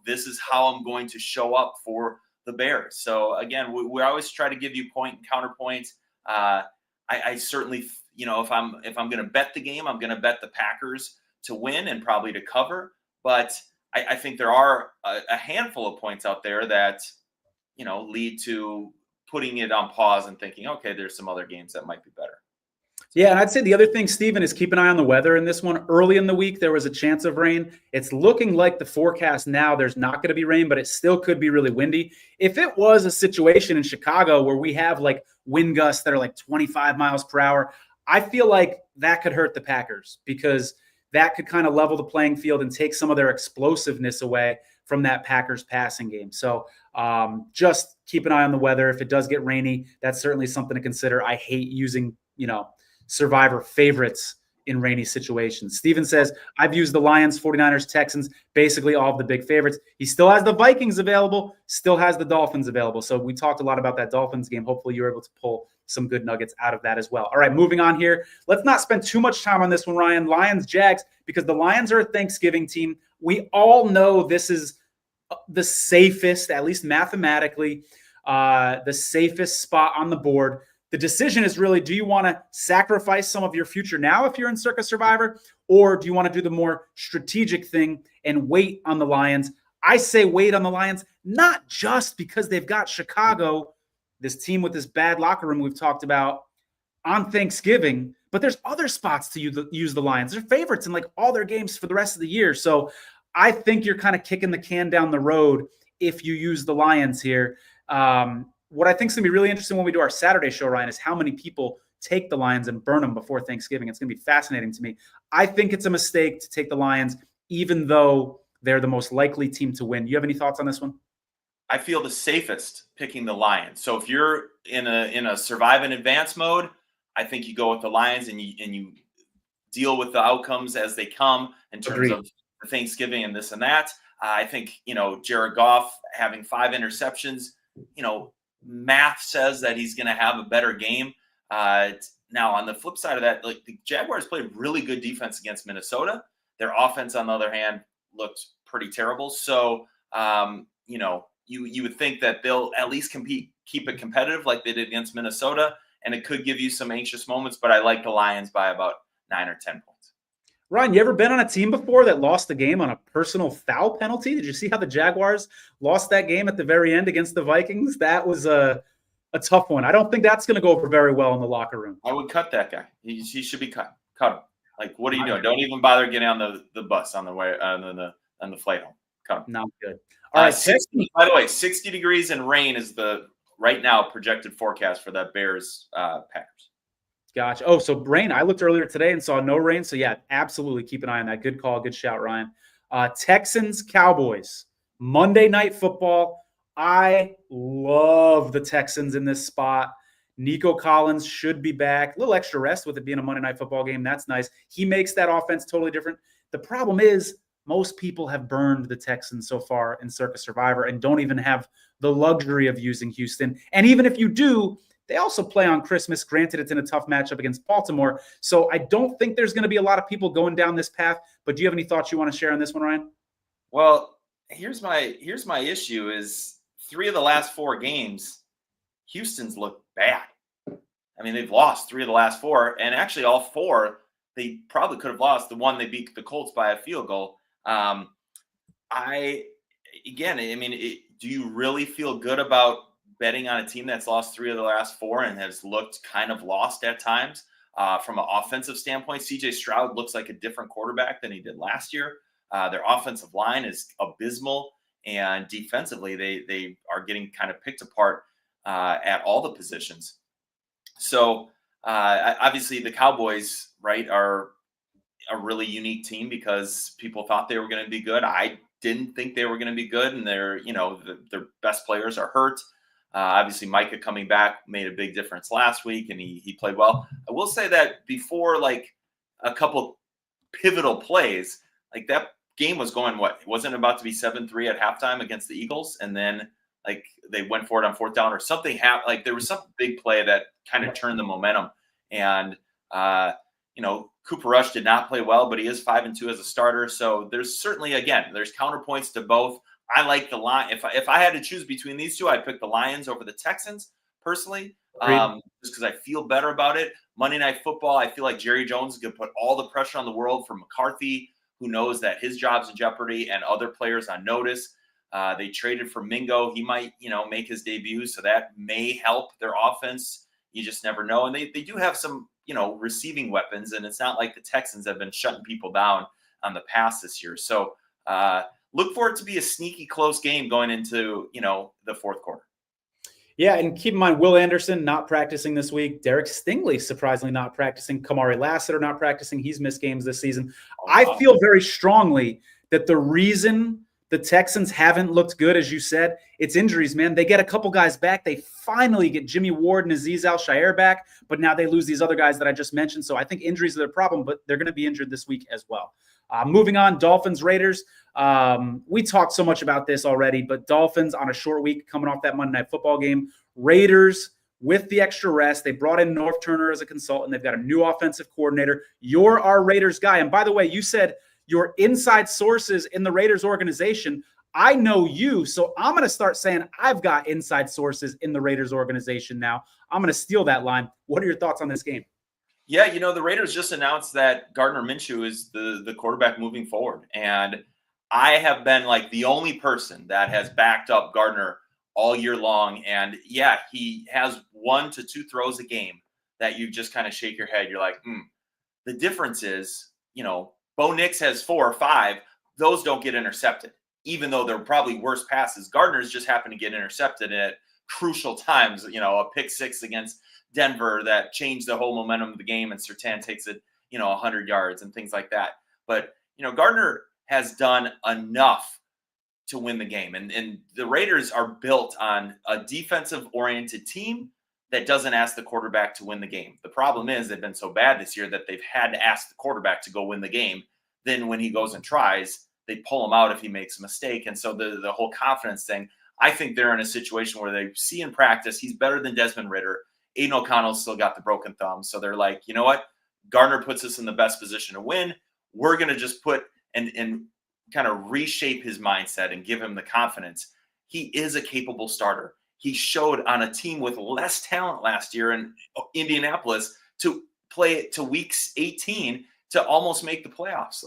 This is how I'm going to show up for the Bears. So again, we always try to give you point and counterpoint. I certainly, if I'm going to bet the game, I'm going to bet the Packers to win and probably to cover. But I think there are a handful of points out there that, lead to putting it on pause and thinking, okay, there's some other games that might be better. Yeah, and I'd say the other thing, Steven, is keep an eye on the weather in this one. Early in the week, there was a chance of rain. It's looking like the forecast now, there's not going to be rain, but it still could be really windy. If it was a situation in Chicago where we have like wind gusts that are like 25 miles per hour, I feel like that could hurt the Packers because that could kind of level the playing field and take some of their explosiveness away from that Packers passing game. So just keep an eye on the weather. If it does get rainy, that's certainly something to consider. I hate using, Survivor favorites in rainy situations. Steven says, I've used the Lions, 49ers, Texans, basically all of the big favorites. He still has the Vikings available, still has the Dolphins available. So we talked a lot about that Dolphins game. Hopefully you're able to pull some good nuggets out of that as well. All right, moving on here. Let's not spend too much time on this one, Ryan. Lions, Jags, because the Lions are a Thanksgiving team. We all know this is the safest, at least mathematically, the safest spot on the board. The decision is really, do you want to sacrifice some of your future now if you're in Circa Survivor, or do you want to do the more strategic thing and wait on the Lions? I say wait on the Lions, not just because they've got Chicago, this team with this bad locker room we've talked about, on Thanksgiving, but there's other spots to use the Lions. They're favorites in like all their games for the rest of the year. So I think you're kind of kicking the can down the road if you use the Lions here. What I think is going to be really interesting when we do our Saturday show, Ryan, is how many people take the Lions and burn them before Thanksgiving. It's going to be fascinating to me. I think it's a mistake to take the Lions, even though they're the most likely team to win. Do you have any thoughts on this one? I feel the safest picking the Lions. So if you're in a survive and advance mode, I think you go with the Lions and you deal with the outcomes as they come in terms of the Thanksgiving and this and that. I think, Jared Goff having 5 interceptions, math says that he's going to have a better game. Now, on the flip side of that, like the Jaguars played really good defense against Minnesota. Their offense, on the other hand, looked pretty terrible. So, you would think that they'll at least keep it competitive like they did against Minnesota, and it could give you some anxious moments, but I like the Lions by about 9 or 10 points. Ryan, you ever been on a team before that lost the game on a personal foul penalty? Did you see how the Jaguars lost that game at the very end against the Vikings? That was a tough one. I don't think that's going to go over very well in the locker room. I would cut that guy. He should be cut. Cut him. Like, what are you doing? Don't even bother getting on the bus on the way on the flight home. Cut him. Not good. All right. 60, by the way, 60 degrees and rain is the right now projected forecast for that Bears Packers. Gotcha. Oh, so rain. I looked earlier today and saw no rain. So, yeah, absolutely keep an eye on that. Good call. Good shout, Ryan. Texans, Cowboys, Monday Night Football. I love the Texans in this spot. Nico Collins should be back. A little extra rest with it being a Monday Night Football game. That's nice. He makes that offense totally different. The problem is most people have burned the Texans so far in Circa Survivor and don't even have the luxury of using Houston. And even if you do, they also play on Christmas. Granted, it's in a tough matchup against Baltimore. So I don't think there's going to be a lot of people going down this path. But do you have any thoughts you want to share on this one, Ryan? Well, here's my issue is 3 of the last 4 games, Houston's looked bad. I mean, they've lost 3 of the last 4, and actually all 4 they probably could have lost. The one they beat the Colts by a field goal. Do you really feel good about betting on a team that's lost 3 of the last 4 and has looked kind of lost at times? From an offensive standpoint, CJ Stroud looks like a different quarterback than he did last year. Their offensive line is abysmal, and defensively they are getting kind of picked apart at all the positions. So obviously the Cowboys, right, are a really unique team because people thought they were going to be good. I didn't think they were going to be good, and their best players are hurt. Obviously, Micah coming back made a big difference last week, and he played well. I will say that before, like, a couple pivotal plays, like that game was going, what, it wasn't about to be 7-3 at halftime against the Eagles, and then like they went for it on 4th down or something happened. Like there was some big play that kind of turned the momentum. And Cooper Rush did not play well, but he is 5-2 as a starter. So there's certainly, again, there's counterpoints to both. I like the line. If I had to choose between these two, I'd pick the Lions over the Texans personally, just because I feel better about it. Monday Night Football, I feel like Jerry Jones is going to put all the pressure on the world for McCarthy, who knows that his job's in jeopardy, and other players on notice. They traded for Mingo. He might, make his debut, so that may help their offense. You just never know. And they do have some, receiving weapons, and it's not like the Texans have been shutting people down on the pass this year. So look for it to be a sneaky close game going into, the 4th quarter. Yeah, and keep in mind, Will Anderson not practicing this week. Derek Stingley surprisingly not practicing. Kamari Lassiter not practicing. He's missed games this season. I feel very strongly that the reason the Texans haven't looked good, as you said, it's injuries, man. They get a couple guys back. They finally get Jimmy Ward and Azeez Al-Shaair back, but now they lose these other guys that I just mentioned. So I think injuries are their problem, but they're going to be injured this week as well. Moving on, Dolphins, Raiders. We talked so much about this already, but Dolphins on a short week coming off that Monday Night Football game. Raiders with the extra rest. They brought in North Turner as a consultant. They've got a new offensive coordinator. You're our Raiders guy. And by the way, you said your inside sources in the Raiders organization. I know you, so I'm going to start saying I've got inside sources in the Raiders organization now. I'm going to steal that line. What are your thoughts on this game? Yeah, the Raiders just announced that Gardner Minshew is the quarterback moving forward. And I have been like the only person that has backed up Gardner all year long. And yeah, he has 1 to 2 throws a game that you just kind of shake your head. You're like, The difference is, Bo Nix has 4 or 5. Those don't get intercepted, even though they're probably worse passes. Gardner's just happened to get intercepted at crucial times, a pick 6 against Denver that changed the whole momentum of the game, and Surtain takes it, 100 yards and things like that. But, Gardner has done enough to win the game. And the Raiders are built on a defensive-oriented team that doesn't ask the quarterback to win the game. The problem is they've been so bad this year that they've had to ask the quarterback to go win the game. Then when he goes and tries, they pull him out if he makes a mistake. And so the whole confidence thing, I think they're in a situation where they see in practice he's better than Desmond Ridder. Aiden O'Connell's still got the broken thumb. So they're like, you know what? Gardner puts us in the best position to win. We're going to just put and kind of reshape his mindset and give him the confidence. He is a capable starter. He showed on a team with less talent last year in Indianapolis to play to week 18 to almost make the playoffs.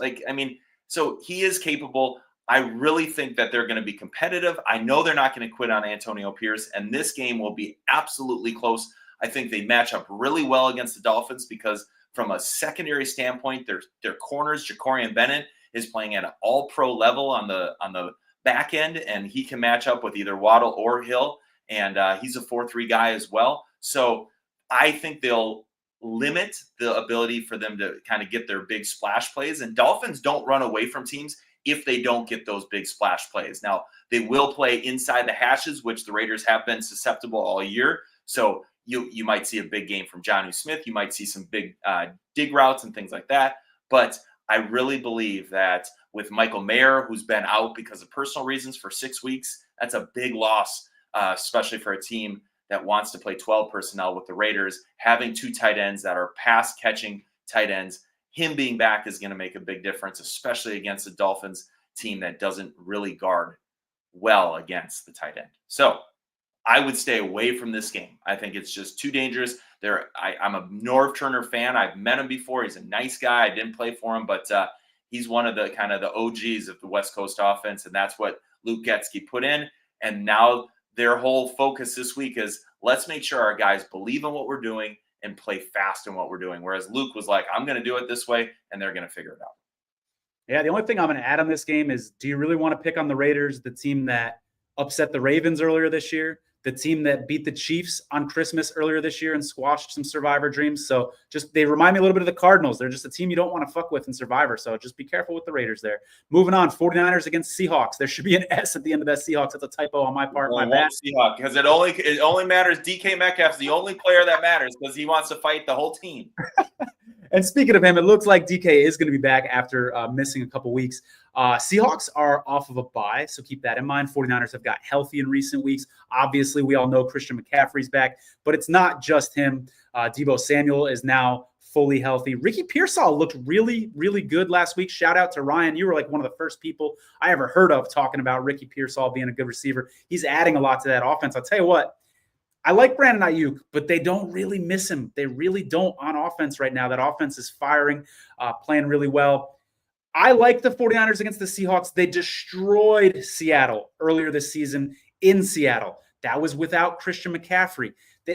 So he is capable. I really think that they're going to be competitive. I know they're not going to quit on Antonio Pierce, and this game will be absolutely close. I think they match up really well against the Dolphins because from a secondary standpoint, their corners, Jacorian Bennett, is playing at an all-pro level on the back end, and he can match up with either Waddle or Hill. And he's a 4-3 guy as well. So I think they'll limit the ability for them to kind of get their big splash plays. And Dolphins don't run away from teams if they don't get those big splash plays. Now, they will play inside the hashes, which the Raiders have been susceptible all year. So you might see a big game from Jonnu Smith. You might see some big dig routes and things like that. But I really believe that with Michael Mayer, who's been out because of personal reasons for 6 weeks, that's a big loss. Especially for a team that wants to play 12 personnel with the Raiders, having 2 tight ends that are pass catching tight ends, him being back is going to make a big difference, especially against the Dolphins team that doesn't really guard well against the tight end. So I would stay away from this game. I think it's just too dangerous. I'm a Norv Turner fan. I've met him before. He's a nice guy. I didn't play for him, but he's one of the kind of the OGs of the West Coast offense, and that's what Luke Getsky put in. And now their whole focus this week is let's make sure our guys believe in what we're doing and play fast in what we're doing. Whereas Luke was like, I'm going to do it this way, and they're going to figure it out. Yeah, the only thing I'm going to add on this game is, do you really want to pick on the Raiders, the team that upset the Ravens earlier this year, the team that beat the Chiefs on Christmas earlier this year and squashed some Survivor dreams? So they remind me a little bit of the Cardinals. They're just a team you don't want to fuck with in Survivor. So just be careful with the Raiders there. Moving on, 49ers against Seahawks. There should be an S at the end of that Seahawks. That's a typo on my part. My bad. Seahawks, because it only matters. DK Metcalf's the only player that matters because he wants to fight the whole team. And speaking of him, it looks like DK is going to be back after missing a couple weeks. Seahawks are off of a bye, so keep that in mind. 49ers have got healthy in recent weeks. Obviously, we all know Christian McCaffrey's back, but it's not just him. Deebo Samuel is now fully healthy. Ricky Pearsall looked really, really good last week. Shout out to Ryan. You were like one of the first people I ever heard of talking about Ricky Pearsall being a good receiver. He's adding a lot to that offense. I'll tell you what, I like Brandon Ayuk, but they don't really miss him. They really don't on offense right now. That offense is firing, playing really well. I like the 49ers against the Seahawks. They destroyed Seattle earlier this season in Seattle. That was without Christian McCaffrey.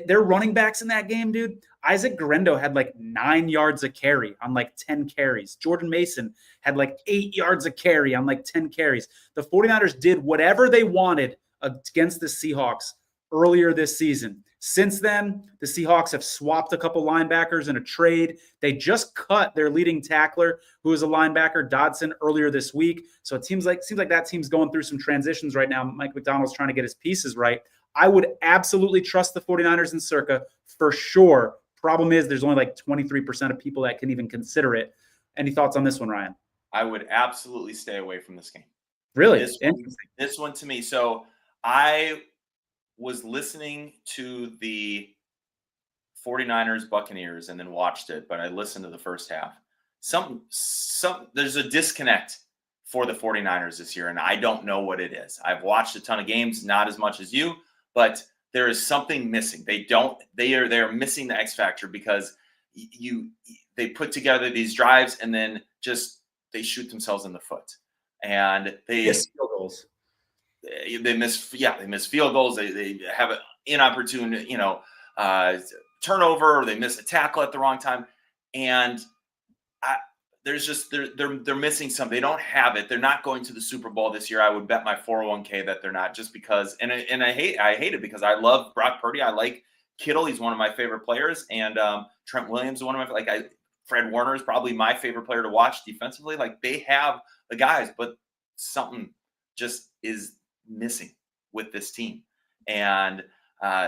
Their running backs in that game, dude, Isaac Guerrero had like 9 yards a carry on like 10 carries. Jordan Mason had like 8 yards a carry on like 10 carries. The 49ers did whatever they wanted against the Seahawks earlier this season. Since then, the Seahawks have swapped a couple linebackers in a trade. They just cut their leading tackler, who is a linebacker, Dodson, earlier this week. So it seems like that team's going through some transitions right now. Mike McDonald's trying to get his pieces right. I would absolutely trust the 49ers in Circa for sure. Problem is there's only like 23% of people that can even consider it. Any thoughts on this one, Ryan? I would absolutely stay away from this game. Really? This one to me. So I was listening to the 49ers Buccaneers and then watched it, but I listened to the first half. There's a disconnect for the 49ers this year, and I don't know what it is. I've watched a ton of games, not as much as you, but there is something missing. They're missing the X factor because they put together these drives and then just they shoot themselves in the foot. And they miss field goals. They miss field goals. They have an inopportune, turnover, or they miss a tackle at the wrong time. And they're missing something. They don't have it. They're not going to the Super Bowl this year. I would bet my 401k that they're not, just because. And I hate it because I love Brock Purdy. I like Kittle. He's one of my favorite players, and Trent Williams is one of my Fred Warner is probably my favorite player to watch defensively. Like, they have the guys, but something just is missing with this team. And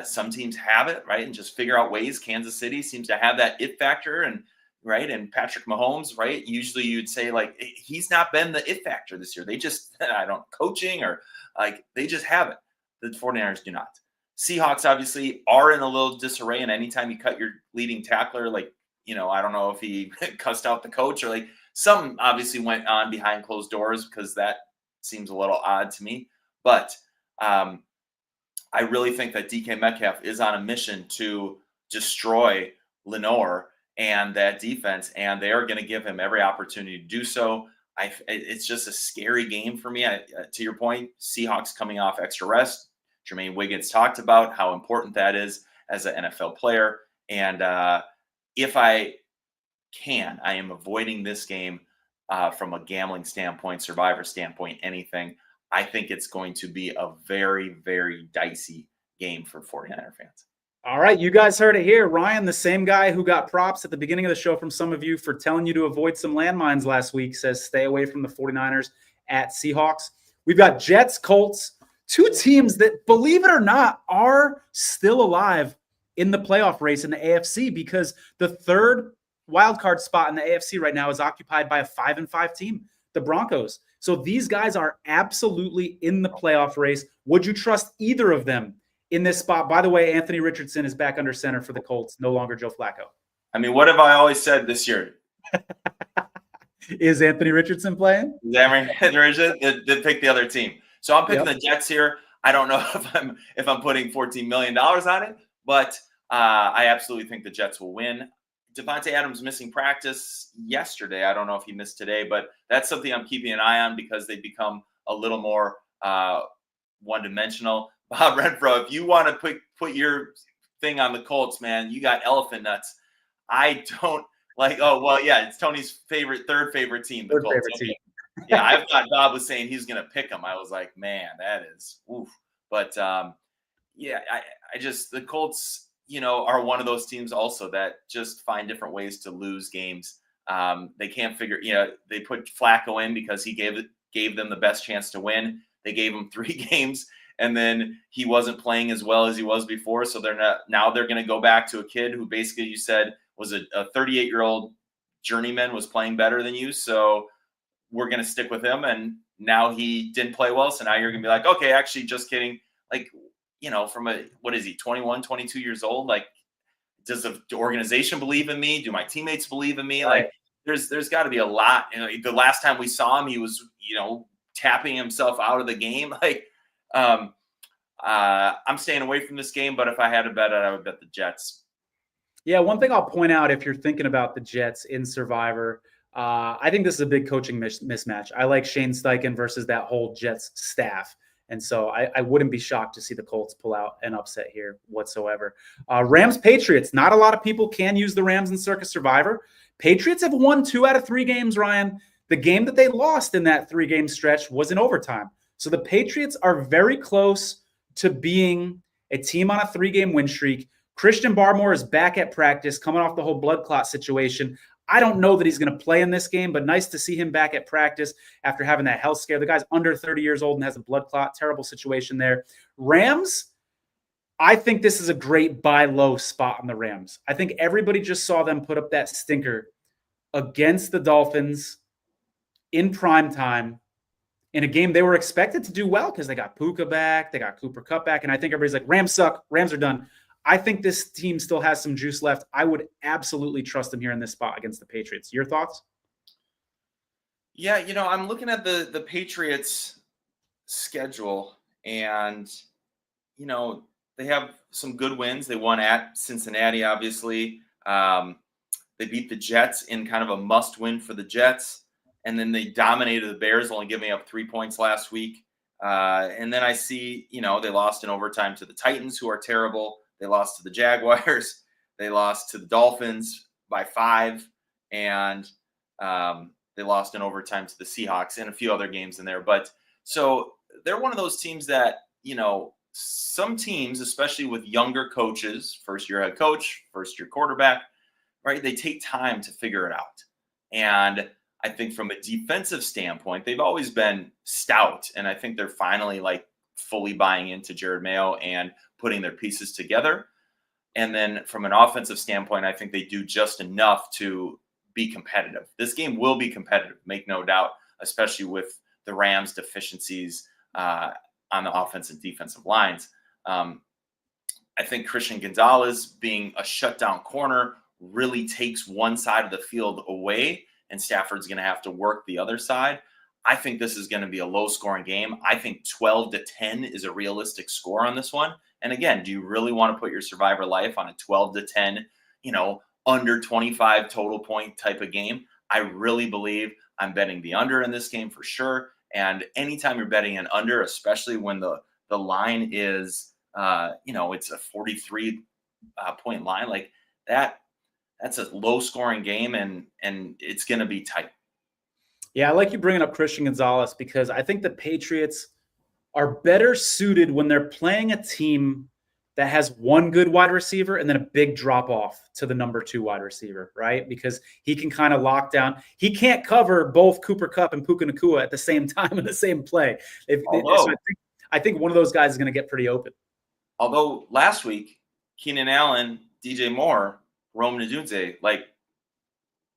some teams have it, right, and just figure out ways. Kansas City seems to have that it factor, and Patrick Mahomes, right? Usually you'd say, like, he's not been the it factor this year. They just, coaching or they just haven't. The 49ers do not. Seahawks obviously are in a little disarray, and anytime you cut your leading tackler, I don't know if he cussed out the coach or something obviously went on behind closed doors, because that seems a little odd to me. But I really think that DK Metcalf is on a mission to destroy Lenoir and that defense, and they are going to give him every opportunity to do so. It's just a scary game for me. To your point, Seahawks coming off extra rest. Jermaine Wiggins talked about how important that is as an NFL player. And if I can, I am avoiding this game from a gambling standpoint, survivor standpoint, anything. I think it's going to be a very, very dicey game for 49er fans. All right, you guys heard it here. Ryan, the same guy who got props at the beginning of the show from some of you for telling you to avoid some landmines last week, says stay away from the 49ers at Seahawks. We've got Jets, Colts, two teams that, believe it or not, are still alive in the playoff race in the AFC, because the third wildcard spot in the AFC right now is occupied by a 5-5 team, the Broncos. So these guys are absolutely in the playoff race. Would you trust either of them in this spot? By the way, Anthony Richardson is back under center for the Colts, no longer Joe Flacco. I mean, what have I always said this year? Is Anthony Richardson playing? Anthony Richardson did pick the other team. So I'm picking the Jets here. I don't know if I'm putting $14 million on it, but I absolutely think the Jets will win. Devontae Adams missing practice yesterday. I don't know if he missed today, but that's something I'm keeping an eye on, because they become a little more one-dimensional. Bob Renfro, if you want to put your thing on the Colts, man, you got elephant nuts. I don't it's Tony's third favorite team, the Colts. Yeah, I thought Bob was saying he's going to pick them. I was like, man, that is oof. But I just, the Colts, are one of those teams also that just find different ways to lose games. They can't figure, they put Flacco in because he gave them the best chance to win. They gave him 3 games, and then he wasn't playing as well as he was before. So they're going to go back to a kid who basically, you said, was a 38-year-old journeyman was playing better than you, so we're going to stick with him. And now he didn't play well, so now you're going to be like, okay, actually, just kidding. Like, from what is he, 21, 22 years old? Like, does the organization believe in me? Do my teammates believe in me? Right. Like, there's got to be a lot. The last time we saw him, he was, tapping himself out of the game. Like, I'm staying away from this game, but if I had to bet it, I would bet the Jets. Yeah, one thing I'll point out, if you're thinking about the Jets in Survivor, I think this is a big coaching mismatch. I like Shane Steichen versus that whole Jets staff. And so I wouldn't be shocked to see the Colts pull out an upset here whatsoever. Rams-Patriots. Not a lot of people can use the Rams in Circus Survivor. Patriots have won 2 out of 3 games, Ryan. The game that they lost in that 3-game stretch was in overtime. So the Patriots are very close to being a team on a 3-game win streak. Christian Barmore is back at practice, coming off the whole blood clot situation. I don't know that he's going to play in this game, but nice to see him back at practice after having that health scare. The guy's under 30 years old and has a blood clot. Terrible situation there. Rams, I think this is a great buy low spot on the Rams. I think everybody just saw them put up that stinker against the Dolphins in prime time in a game they were expected to do well because they got Puka back, they got Cooper Kupp back, and I think everybody's like, Rams suck, Rams are done. I think this team still has some juice left. I would absolutely trust them here in this spot against the Patriots. Your thoughts? Yeah, I'm looking at the Patriots schedule, and they have some good wins. They won at Cincinnati, obviously. They beat the Jets in kind of a must-win for the Jets, and then they dominated the Bears, only giving up 3 points last week. And then I see, they lost in overtime to the Titans, who are terrible. They lost to the Jaguars. They lost to the Dolphins by 5, and they lost in overtime to the Seahawks and a few other games in there. But so they're one of those teams that, some teams, especially with younger coaches, first-year head coach, first-year quarterback, right, they take time to figure it out. And I think from a defensive standpoint, they've always been stout. And I think they're finally fully buying into Jared Mayo and putting their pieces together. And then from an offensive standpoint, I think they do just enough to be competitive. This game will be competitive, make no doubt, especially with the Rams' deficiencies on the offensive and defensive lines. I think Christian Gonzalez being a shutdown corner really takes one side of the field away, and Stafford's going to have to work the other side. I think this is going to be a low-scoring game. I think 12-10 is a realistic score on this one. And again, do you really want to put your Survivor life on a 12-10, under 25 total point type of game? I really believe I'm betting the under in this game for sure. And anytime you're betting an under, especially when the line is, it's a 43 point line like that, that's a low-scoring game, and it's going to be tight. Yeah, I like you bringing up Christian Gonzalez because I think the Patriots are better suited when they're playing a team that has one good wide receiver and then a big drop off to the number 2 wide receiver, right? Because he can kind of lock down. He can't cover both Cooper Kupp and Puka Nacua at the same time in the same play. So I think one of those guys is going to get pretty open. Although last week, Keenan Allen, DJ Moore, Rome Odunze,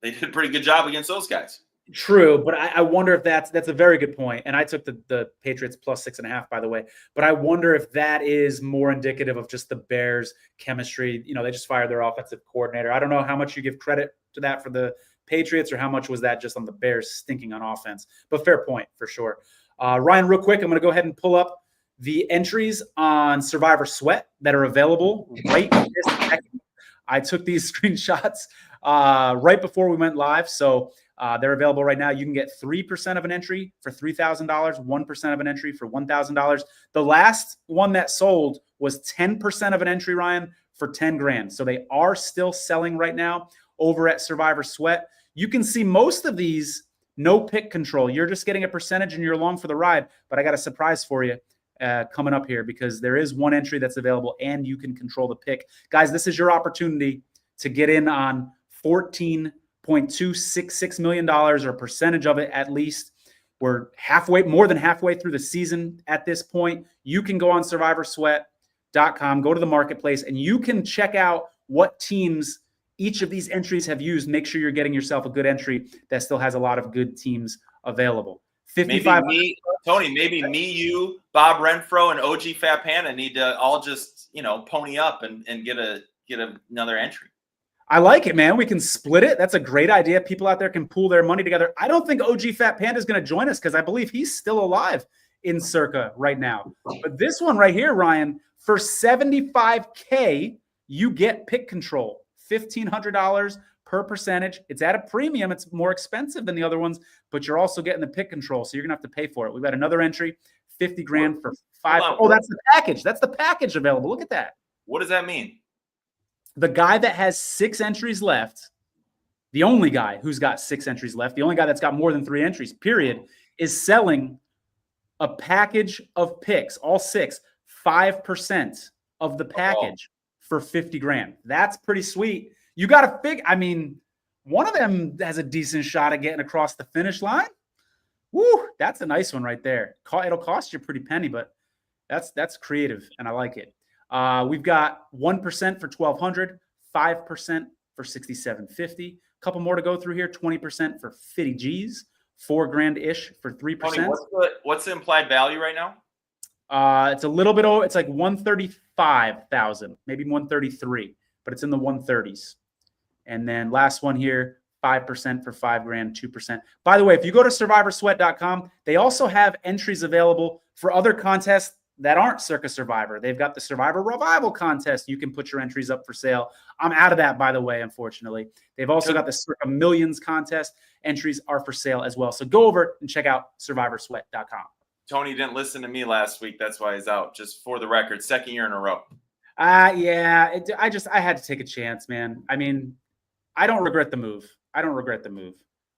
they did a pretty good job against those guys. True, but I wonder if that's a very good point. And I took the Patriots plus 6.5, by the way. But I wonder if that is more indicative of just the Bears' chemistry. They just fired their offensive coordinator. I don't know how much you give credit to that for the Patriots or how much was that just on the Bears stinking on offense. But fair point for sure. Ryan, real quick, I'm going to go ahead and pull up the entries on Survivor Sweat that are available right this second. I took these screenshots right before we went live. So they're available right now. You can get 3% of an entry for $3,000, 1% of an entry for $1,000. The last one that sold was 10% of an entry, Ryan, for 10 grand. So they are still selling right now over at Survivor Sweat. You can see most of these no pick control. You're just getting a percentage and you're along for the ride. But I got a surprise for you coming up here because there is one entry that's available and you can control the pick. Guys, this is your opportunity to get in on $14.266 million, or a percentage of it at least. We're more than halfway through the season at this point. You can go on SurvivorSweat.com, go to the marketplace, and you can check out what teams each of these entries have used, make sure you're getting yourself a good entry that still has a lot of good teams available. 55. Maybe me, Tony, maybe me, you, Bob Renfro, and OG Fat Panda need to all just, pony up and get another entry. I like it, man. We can split it. That's a great idea. People out there can pool their money together. I don't think OG Fat Panda is going to join us because I believe he's still alive in Circa right now. But this one right here, Ryan, for $75K, you get pick control. $1,500 per percentage. It's at a premium. It's more expensive than the other ones, but you're also getting the pick control. So you're going to have to pay for it. We've got another entry, 50 grand for 5. Oh, that's the package. That's the package available. Look at that. What does that mean? The guy that has 6 entries left, the only guy who's got 6 entries left, the only guy that's got more than 3 entries, period, is selling a package of picks, all 6, 5% of the package for 50 grand. That's pretty sweet. You got to figure, one of them has a decent shot at getting across the finish line. Woo, that's a nice one right there. It'll cost you a pretty penny, but that's creative, and I like it. We've got 1% for 1,200, 5% for 6,750. A couple more to go through here. 20% for 50 G's, $4,000-ish for 3%. Tony, what's the implied value right now? It's a little bit over. It's like 135,000, maybe 133, but it's in the 130s. And then last one here, 5% for $5,000, 2%. By the way, if you go to SurvivorSweat.com, they also have entries available for other contests that aren't Circa Survivor. They've got the Survivor Revival contest. You can put your entries up for sale. I'm out of that, by the way, unfortunately. They've also got the Circa Millions contest. Entries are for sale as well. So go over and check out SurvivorSweat.com. Tony didn't listen to me last week. That's why he's out. Just for the record, 2nd year in a row. Yeah. I had to take a chance, man. I don't regret the move.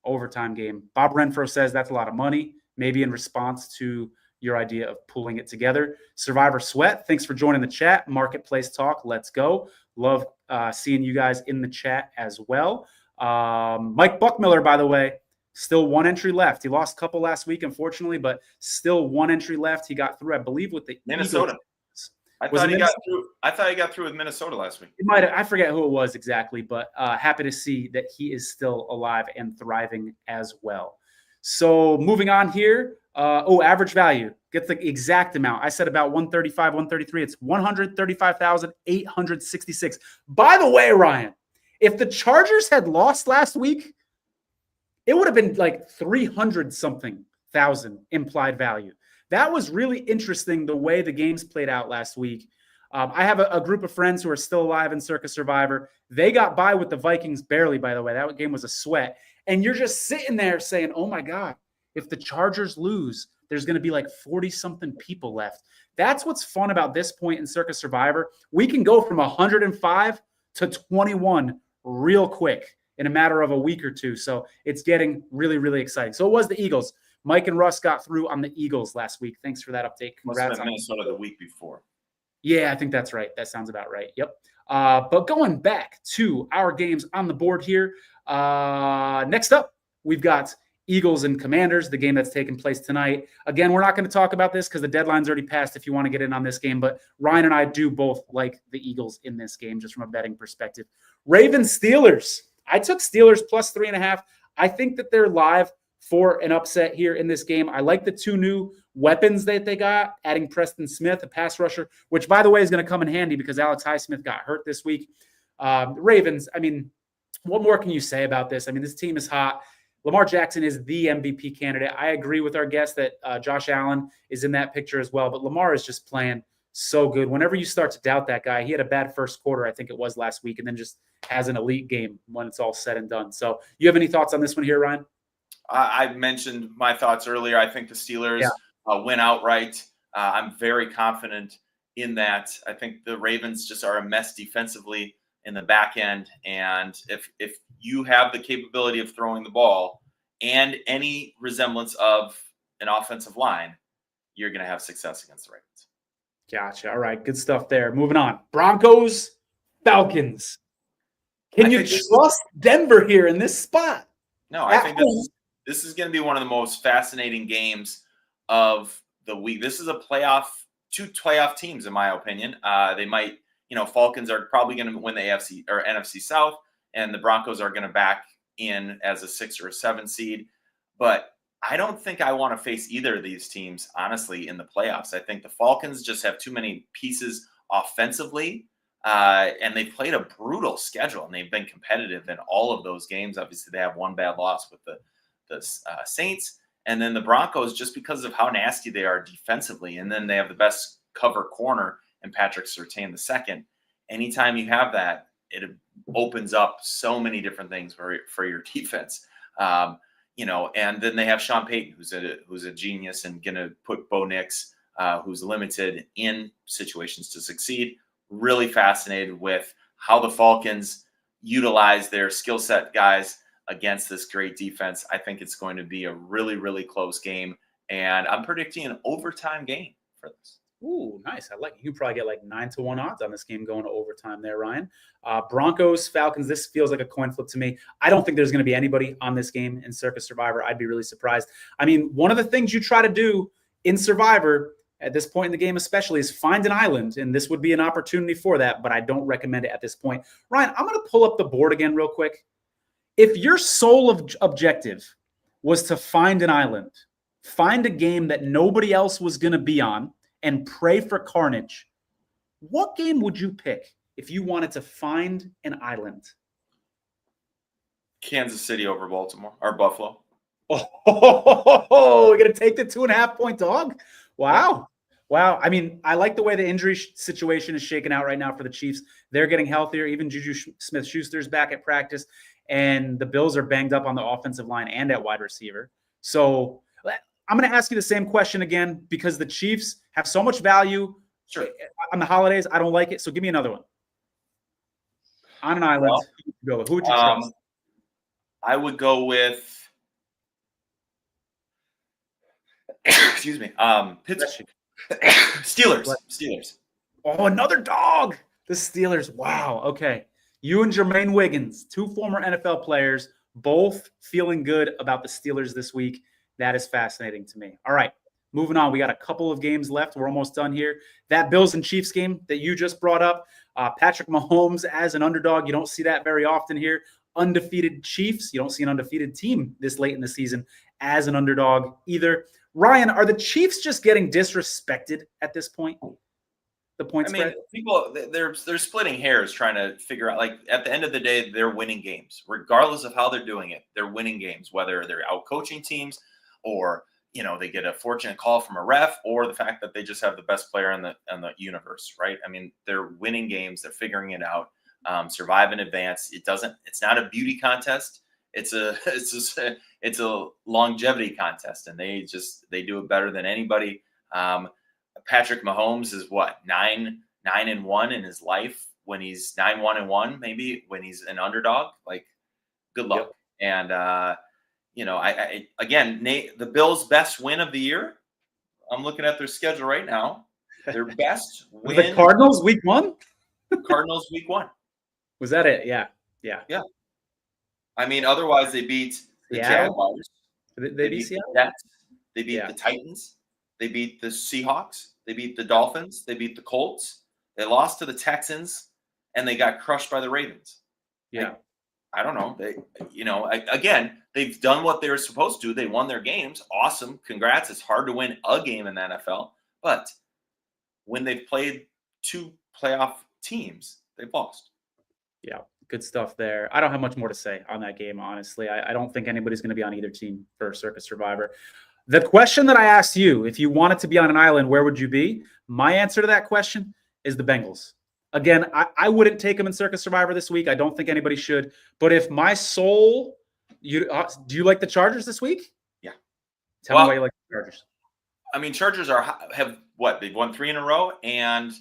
Overtime game. Bob Renfro says that's a lot of money, maybe in response to your idea of pulling it together. Survivor Sweat, thanks for joining the chat. Marketplace Talk, let's go. Love seeing you guys in the chat as well. Mike Buckmiller, by the way, still 1 entry left. He lost a couple last week, unfortunately, but still 1 entry left. He got through, I believe, with the Minnesota. Eagles. I thought he got through with Minnesota last week. I forget who it was exactly, but happy to see that he is still alive and thriving as well. So moving on here. Average value. Get the exact amount. I said about 135, 133. It's 135,866. By the way, Ryan, if the Chargers had lost last week, it would have been like 300 something thousand implied value. That was really interesting the way the games played out last week. I have a group of friends who are still alive in Circa Survivor. They got by with the Vikings barely, by the way. That game was a sweat. And you're just sitting there saying, oh my God, if the Chargers lose, there's going to be like 40-something people left. That's what's fun about this point in Circa Survivor. We can go from 105 to 21 real quick in a matter of a week or two. So it's getting really, really exciting. So it was the Eagles. Mike and Russ got through on the Eagles last week. Thanks for that update. Congrats on Minnesota the week before. Yeah, I think that's right. That sounds about right. Yep. But going back to our games on the board here, next up, we've got Eagles and Commanders, the game that's taking place tonight. Again, we're not going to talk about this because the deadline's already passed if you want to get in on this game, but Ryan and I do both like the Eagles in this game just from a betting perspective. Ravens Steelers. I took Steelers plus 3.5. I think that they're live for an upset here in this game. I like the 2 new weapons that they got, adding Preston Smith, a pass rusher, which, by the way, is going to come in handy because Alex Highsmith got hurt this week. Ravens, what more can you say about this? This team is hot. Lamar Jackson is the MVP candidate. I agree with our guest that Josh Allen is in that picture as well, but Lamar is just playing so good. Whenever you start to doubt that guy, he had a bad first quarter, I think it was last week, and then just has an elite game when it's all said and done. So you have any thoughts on this one here, Ryan? I mentioned my thoughts earlier. I think the Steelers win outright. I'm very confident in that. I think the Ravens just are a mess defensively in the back end. And if you have the capability of throwing the ball and any resemblance of an offensive line, you're going to have success against the Ravens. Gotcha. All right. Good stuff there. Moving on. Broncos, Falcons. Can you trust Denver here in this spot? No, I think this is going to be one of the most fascinating games of the week. This is two playoff teams, in my opinion. They might, Falcons are probably going to win the AFC or NFC South. and the Broncos are going to back in as a 6 or a 7 seed. But I don't think I want to face either of these teams, honestly, in the playoffs. I think the Falcons just have too many pieces offensively, and they've played a brutal schedule, and they've been competitive in all of those games. Obviously, they have one bad loss with the Saints. And then the Broncos, just because of how nasty they are defensively, and then they have the best cover corner in Patrick Surtain II. Anytime you have that, it opens up so many different things for your defense. And then they have Sean Payton, who's a genius and going to put Bo Nix, who's limited in situations to succeed. Really fascinated with how the Falcons utilize their skill set guys against this great defense. I think it's going to be a really, really close game, and I'm predicting an overtime game for this. Ooh, nice. I like it. You probably get like 9-1 odds on this game going to overtime there, Ryan. Broncos, Falcons, this feels like a coin flip to me. I don't think there's going to be anybody on this game in Circus Survivor. I'd be really surprised. I mean, one of the things you try to do in Survivor at this point in the game especially is find an island, and this would be an opportunity for that, but I don't recommend it at this point. Ryan, I'm going to pull up the board again real quick. If your sole objective was to find an island, find a game that nobody else was going to be on, and pray for carnage, what game would you pick if you wanted to find an island? Kansas City over Baltimore or Buffalo. Oh, we're going to take the 2.5-point dog? Wow. Wow. I mean, I like the way the injury situation is shaking out right now for the Chiefs. They're getting healthier. Even Juju Smith-Schuster's back at practice. And the Bills are banged up on the offensive line and at wide receiver. So I'm going to ask you the same question again because the Chiefs have so much value on the holidays. I don't like it. So give me another one. On an island, who would you trust? I would go with excuse me. Pittsburgh. Steelers. Oh, another dog. The Steelers. Wow. Okay. You and Jermaine Wiggins, 2 former NFL players, both feeling good about the Steelers this week. That is fascinating to me. All right. Moving on. We got a couple of games left. We're almost done here. That Bills and Chiefs game that you just brought up, Patrick Mahomes as an underdog. You don't see that very often here. Undefeated Chiefs. You don't see an undefeated team this late in the season as an underdog either. Ryan, are the Chiefs just getting disrespected at this point? The point spread? People they're splitting hairs trying to figure out, like, at the end of the day, they're winning games. Regardless of how they're doing it, they're winning games, whether they're out coaching teams or, they get a fortunate call from a ref, or the fact that they just have the best player in the universe, right? I mean, they're winning games, they're figuring it out, survive and advance. It's not a beauty contest. It's a longevity contest, and they do it better than anybody. Patrick Mahomes is what, 9-1 in his life when he's 9-1-1, maybe when he's an underdog. Like, good luck. Yep. And again, Nate, the Bills' best win of the year. I'm looking at their schedule right now. Their best win. The Cardinals week 1? Cardinals week 1. Was that it? Yeah. I mean, otherwise they beat the Jaguars. They beat Seattle? The Jets. They beat the Titans. They beat the Seahawks. They beat the Dolphins. They beat the Colts. They lost to the Texans, and they got crushed by the Ravens. Yeah. I don't know. Again, they've done what they were supposed to. They won their games. Awesome. Congrats. It's hard to win a game in the NFL. But when they've played 2 playoff teams, they've lost. Yeah. Good stuff there. I don't have much more to say on that game, honestly. I don't think anybody's going to be on either team for Circus Survivor. The question that I asked you, if you wanted to be on an island, where would you be? My answer to that question is the Bengals. Again, I wouldn't take them in Circus Survivor this week. I don't think anybody should. But if my soul, do you like the Chargers this week? Yeah. Tell me why you like the Chargers. I mean, Chargers have what? They've won 3 in a row, and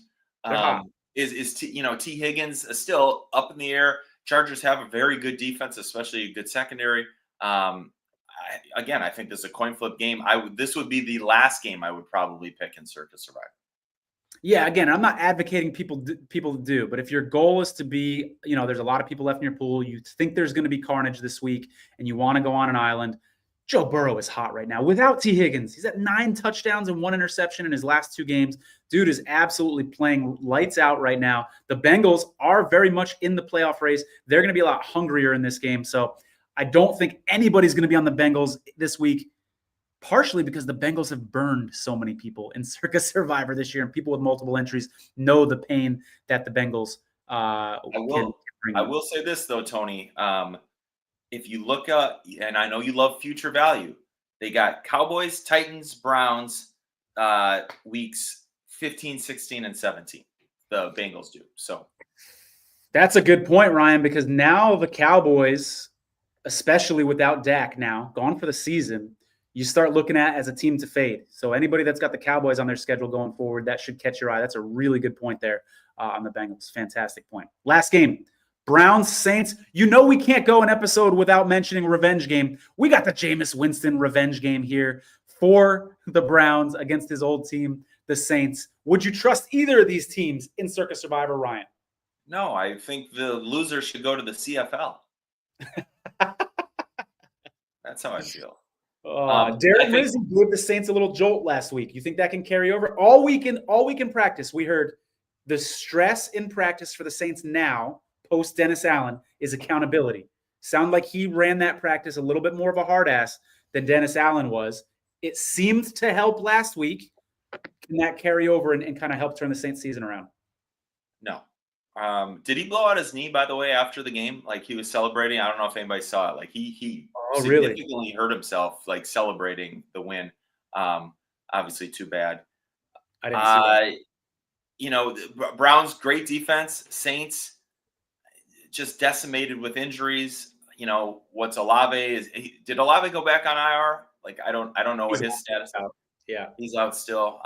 T Higgins is still up in the air. Chargers have a very good defense, especially a good secondary. I think this is a coin flip game. This would be the last game I would probably pick in Circus Survivor. Yeah, again, I'm not advocating people to do, but if your goal is to be, there's a lot of people left in your pool, you think there's going to be carnage this week, and you want to go on an island, Joe Burrow is hot right now. Without T. Higgins, he's at 9 touchdowns and 1 interception in his last 2 games. Dude is absolutely playing lights out right now. The Bengals are very much in the playoff race. They're going to be a lot hungrier in this game. So I don't think anybody's going to be on the Bengals this week, partially because the Bengals have burned so many people in Circa Survivor this year, and people with multiple entries know the pain that the Bengals can bring. I will say this, though, Tony. If you look up, and I know you love future value, they got Cowboys, Titans, Browns weeks 15, 16, and 17. The Bengals do. So that's a good point, Ryan, because now the Cowboys, especially without Dak now, gone for the season, you start looking at as a team to fade. So anybody that's got the Cowboys on their schedule going forward, that should catch your eye. That's a really good point there on the Bengals. Fantastic point. Last game. Browns, Saints. You know we can't go an episode without mentioning revenge game. We got the Jameis Winston revenge game here for the Browns against his old team, the Saints. Would you trust either of these teams in Circa Survivor, Ryan? no, I think the loser should go to the CFL. That's how I feel. Darren Rizzi gave the Saints a little jolt last week. You think that can carry over? All week in practice, we heard the stress in practice for the Saints now, post Dennis Allen, is accountability. Sound like he ran that practice a little bit more of a hard ass than Dennis Allen was. It seemed to help last week. Can that carry over and kind of help turn the Saints season around? No. Did he blow out his knee, by the way, after the game? Like he was celebrating. I don't know if anybody saw it. Like he significantly hurt himself, like celebrating the win. Obviously too bad. I didn't see that. You know, Browns, great defense. Saints just decimated with injuries. You know, what's Olave did Olave go back on IR? Like I don't know what his status is. Yeah. He's out still.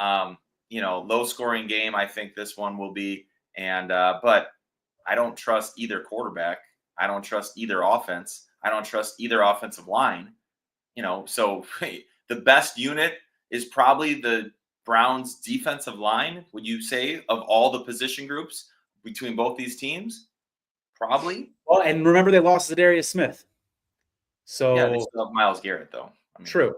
You know, low scoring game, I think this one will be. And but I don't trust either quarterback. I don't trust either offense. I don't trust either offensive line. You know, so the best unit is probably the Browns defensive line, would you say, of all the position groups between both these teams? Probably. Well, and remember they lost Zadarius Smith. So yeah, they still have Myles Garrett though. I mean, true.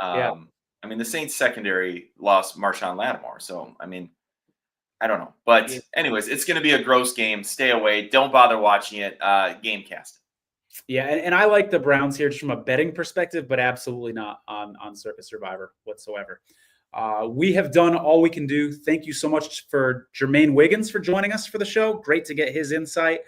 Yeah. I mean, the Saints secondary lost Marshawn Lattimore. So, I mean, I don't know. But anyways, it's going to be a gross game. Stay away. Don't bother watching it. Gamecast. Yeah, and I like the Browns here just from a betting perspective, but absolutely not on Circa Survivor whatsoever. We have done all we can do. Thank you so much for Jermaine Wiggins for joining us for the show. Great to get his insight.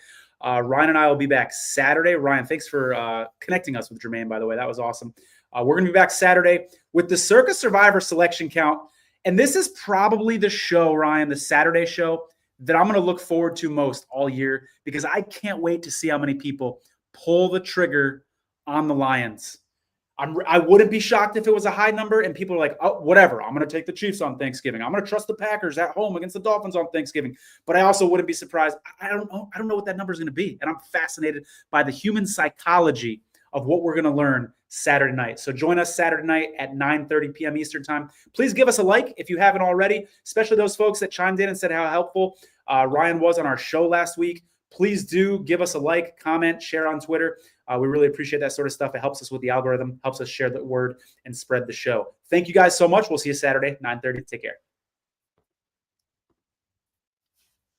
Ryan and I will be back Saturday. Ryan, thanks for connecting us with Jermaine, by the way. That was awesome. We're going to be back Saturday with the Circa Survivor selection count. And this is probably the show, Ryan, the Saturday show, that I'm going to look forward to most all year because I can't wait to see how many people pull the trigger on the Lions. I wouldn't be shocked if it was a high number and people are like, oh, whatever. I'm going to take the Chiefs on Thanksgiving. I'm going to trust the Packers at home against the Dolphins on Thanksgiving. But I also wouldn't be surprised. I don't know what that number is going to be. And I'm fascinated by the human psychology of what we're going to learn Saturday night. So join us Saturday night at 9:30 p.m. Eastern time. Please give us a like if you haven't already, especially those folks that chimed in and said how helpful Ryan was on our show last week. Please do give us a like, comment, share on Twitter. We really appreciate that sort of stuff. It helps us with the algorithm, helps us share the word and spread the show. Thank you guys so much. We'll see you Saturday, 9:30. Take care.